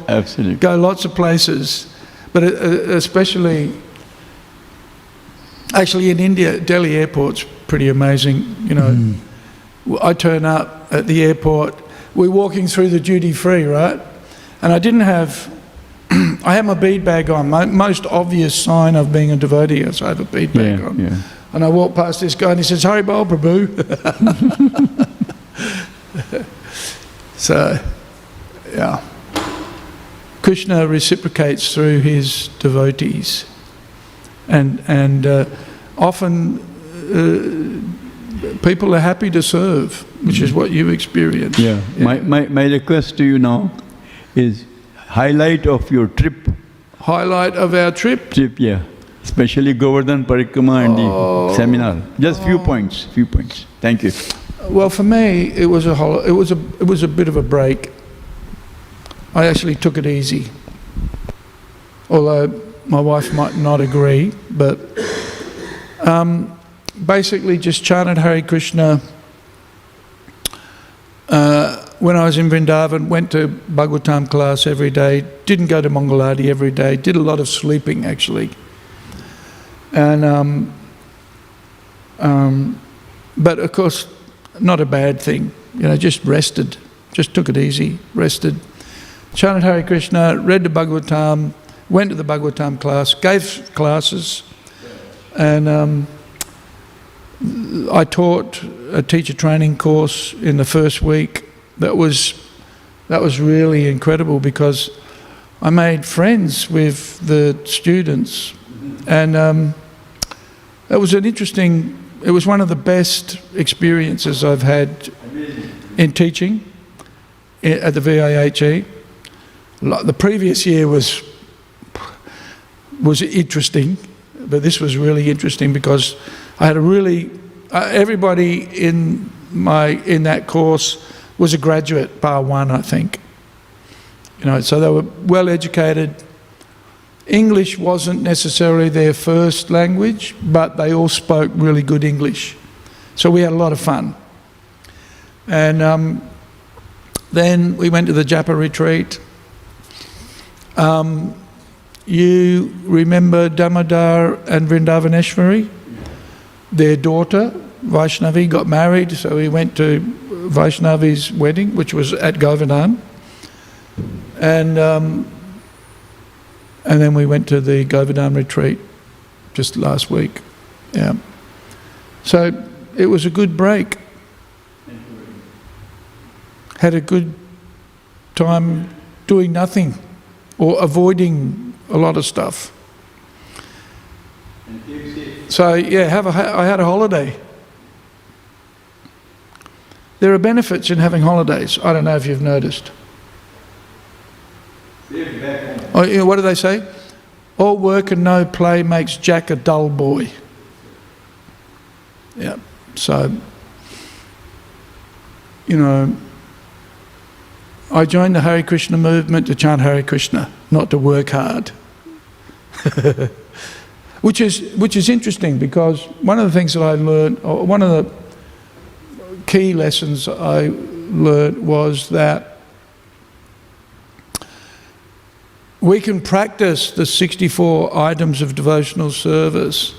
go lots of places, but especially, actually in India, Delhi airport's pretty amazing, I turn up at the airport, we're walking through the duty-free, right? And I didn't have, I had my bead bag on, my most obvious sign of being a devotee, so I have a bead bag on. Yeah. And I walked past this guy and he says, Hare Bol, Prabhu. So, yeah. Krishna reciprocates through his devotees. And often people are happy to serve, which is what you experience.
Yeah. My request to you now is highlight of your trip.
Highlight of our trip?
Trip, yeah. Especially Govardhan Parikrama and the seminar. Just few points. Thank you.
Well, for me, it was a bit of a break. I actually took it easy, although my wife might not agree. But basically, just chanted Hare Krishna. When I was in Vrindavan, went to Bhagavatam class every day. Didn't go to Mangaladi every day. Did a lot of sleeping actually. And but of course, not a bad thing. Just rested. Just took it easy. Rested. Chanted Hare Krishna. Read the Bhagavatam. Went to the Bhagavatam class. Gave classes. And I taught a teacher training course in the first week. That was really incredible because I made friends with the students, and it was one of the best experiences I've had in teaching at the VIHE. The previous year was interesting, but this was really interesting because I had everybody in that course was a graduate, bar one, I think. So they were well educated. English wasn't necessarily their first language, but they all spoke really good English. So we had a lot of fun. And then we went to the Japa retreat. You remember Damodar and Vrindavaneshwari? Their daughter, Vaishnavi, got married, so we went to Vaishnavi's wedding, which was at Govardhan. And then we went to the Govardhan retreat just last week. Yeah. So it was a good break. Had a good time doing nothing or avoiding a lot of stuff. So yeah, I had a holiday. There are benefits in having holidays. I don't know if you've noticed. What do they say? All work and no play makes Jack a dull boy. Yeah. So, I joined the Hare Krishna movement to chant Hare Krishna, not to work hard. Which is interesting because one of the things that I learned, or one of the key lessons I learned was that we can practice the 64 items of devotional service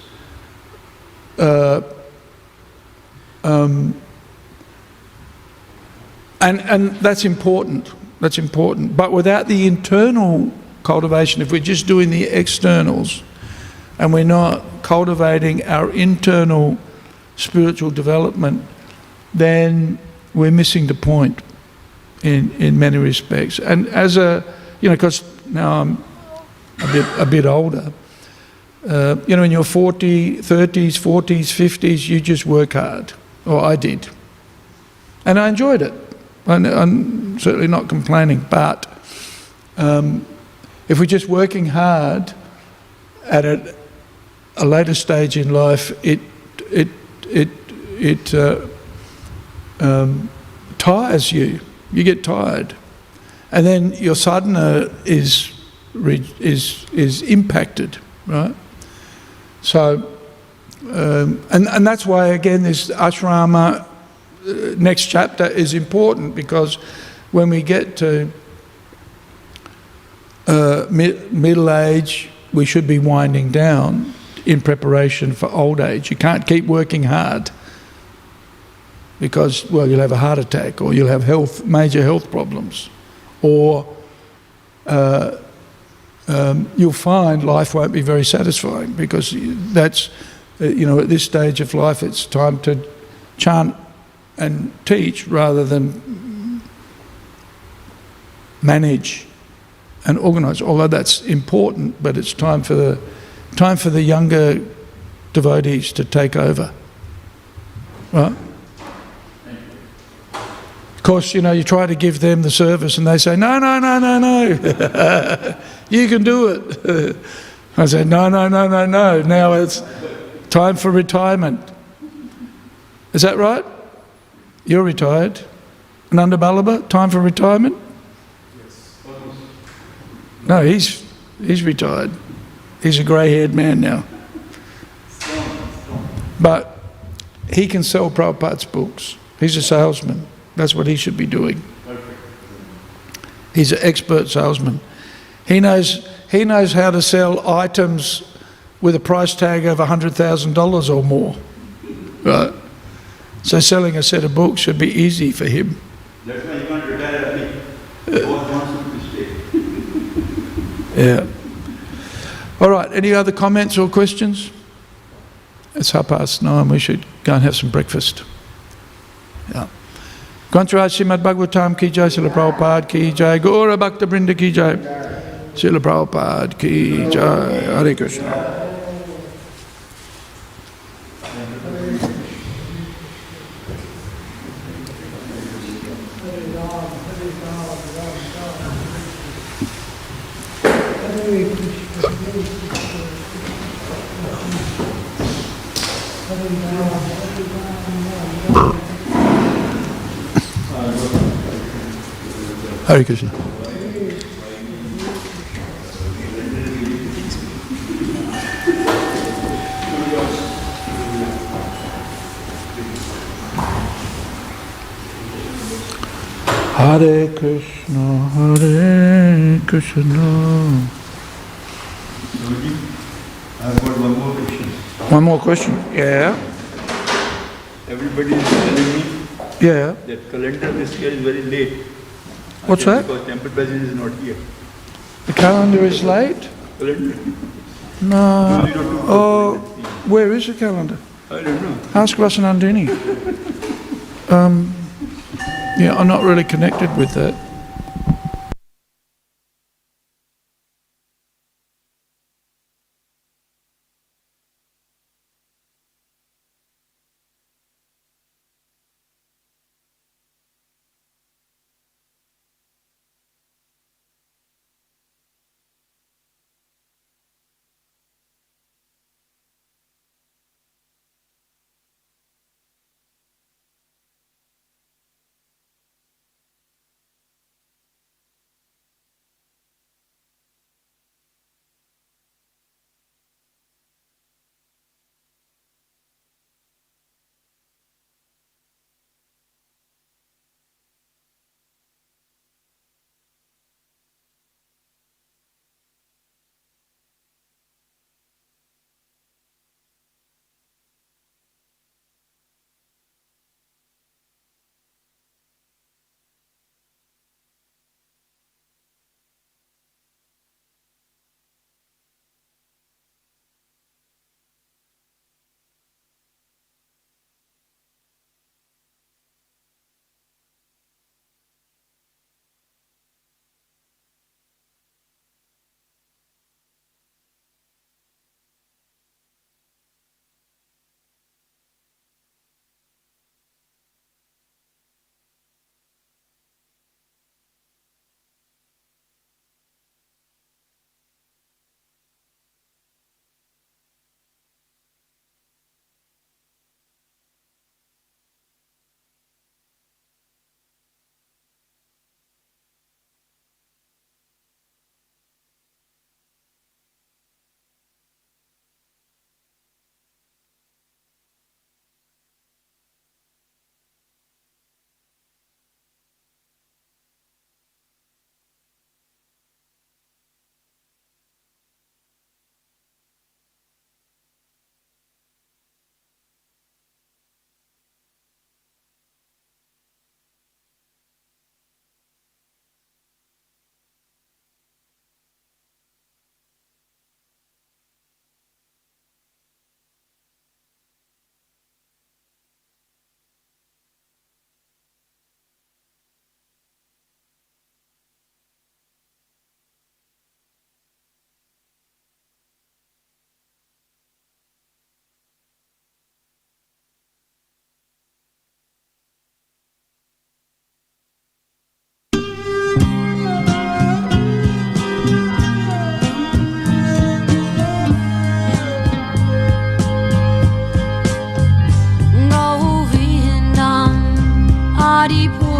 and that's important. That's important. But without the internal cultivation, if we're just doing the externals and we're not cultivating our internal spiritual development, then we're missing the point in many respects. And as because now I'm a bit older, in your 30s, 40s, 50s, you just work hard. Or I did. And I enjoyed it. I'm certainly not complaining, but if we're just working hard at a later stage in life, it tires you. You get tired, and then your sadhana is impacted, right? So, and that's why again this ashrama next chapter is important, because when we get to middle age, we should be winding down in preparation for old age. You can't keep working hard because, well, you'll have a heart attack, or you'll have major health problems, or you'll find life won't be very satisfying, because that's, at this stage of life, it's time to chant and teach rather than manage and organise. Although that's important, but it's time for the younger devotees to take over. Right? Of course, you try to give them the service and they say, no, no, no, no, no. You can do it. I say, no, no, no, no, no. Now it's time for retirement. Is that right? You're retired. Nanda Ballaba, time for retirement?
Yes.
No, he's retired. He's a grey-haired man now. But he can sell Prabhupada's books. He's a salesman. That's what he should be doing. He's an expert salesman. He knows how to sell items with a price tag of $100,000 or more. Right? So selling a set of books should be easy for him.
That's why he can't retire early. God wants him to stay.
Yeah. All right, any other comments or questions? It's 9:30. We should go and have some breakfast. Yeah. Grantaraj Śrīmad Bhāgavatam ki jai, Srila Prabhupada ki jai, Gaura Bhakta Brinda ki jai, Srila Prabhupada ki jai, Hare Krishna. Hare Krishna. Hare Krishna, Hare Krishna.
I've got one more question.
One more question? Yeah.
Everybody is telling me
Yeah.
that calendar this year is very late.
What's that?
Because Temple President is not here.
The calendar is late?
Calendar?
No. Oh, where is the calendar?
I don't know.
Ask Rasanandini. Yeah, I'm not really connected with that.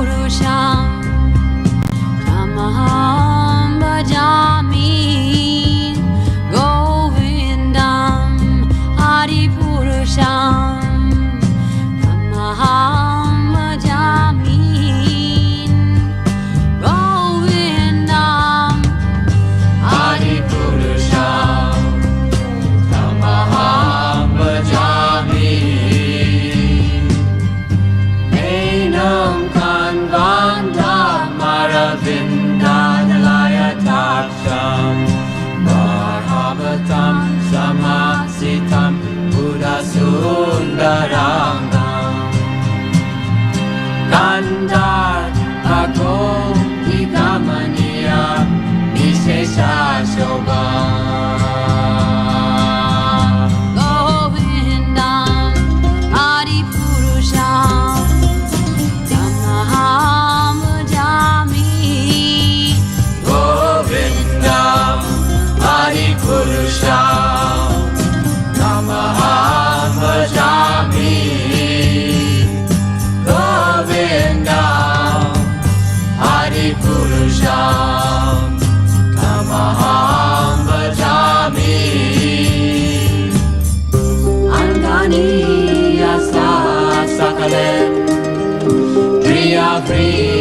Purusham Tamaham Bhajami Govindam Hari Purusham Tamaham Bhajami Govindam Hari Purusham Tamaham Bhajami Enam Kanvanda Maravinda Nalaya Taksham Bhagavatam Samasitam Buddha Sundarangam Gandhar Bhako Ikamaniya Vishesha Shobham Govindam Adi Purusham Tamaham Bhajami Govindam Adi Purusham Tamaham Bhajami Govindam Adi Purusham Tamaham Bhajami Andani Yasa Sakalem Driya Vriya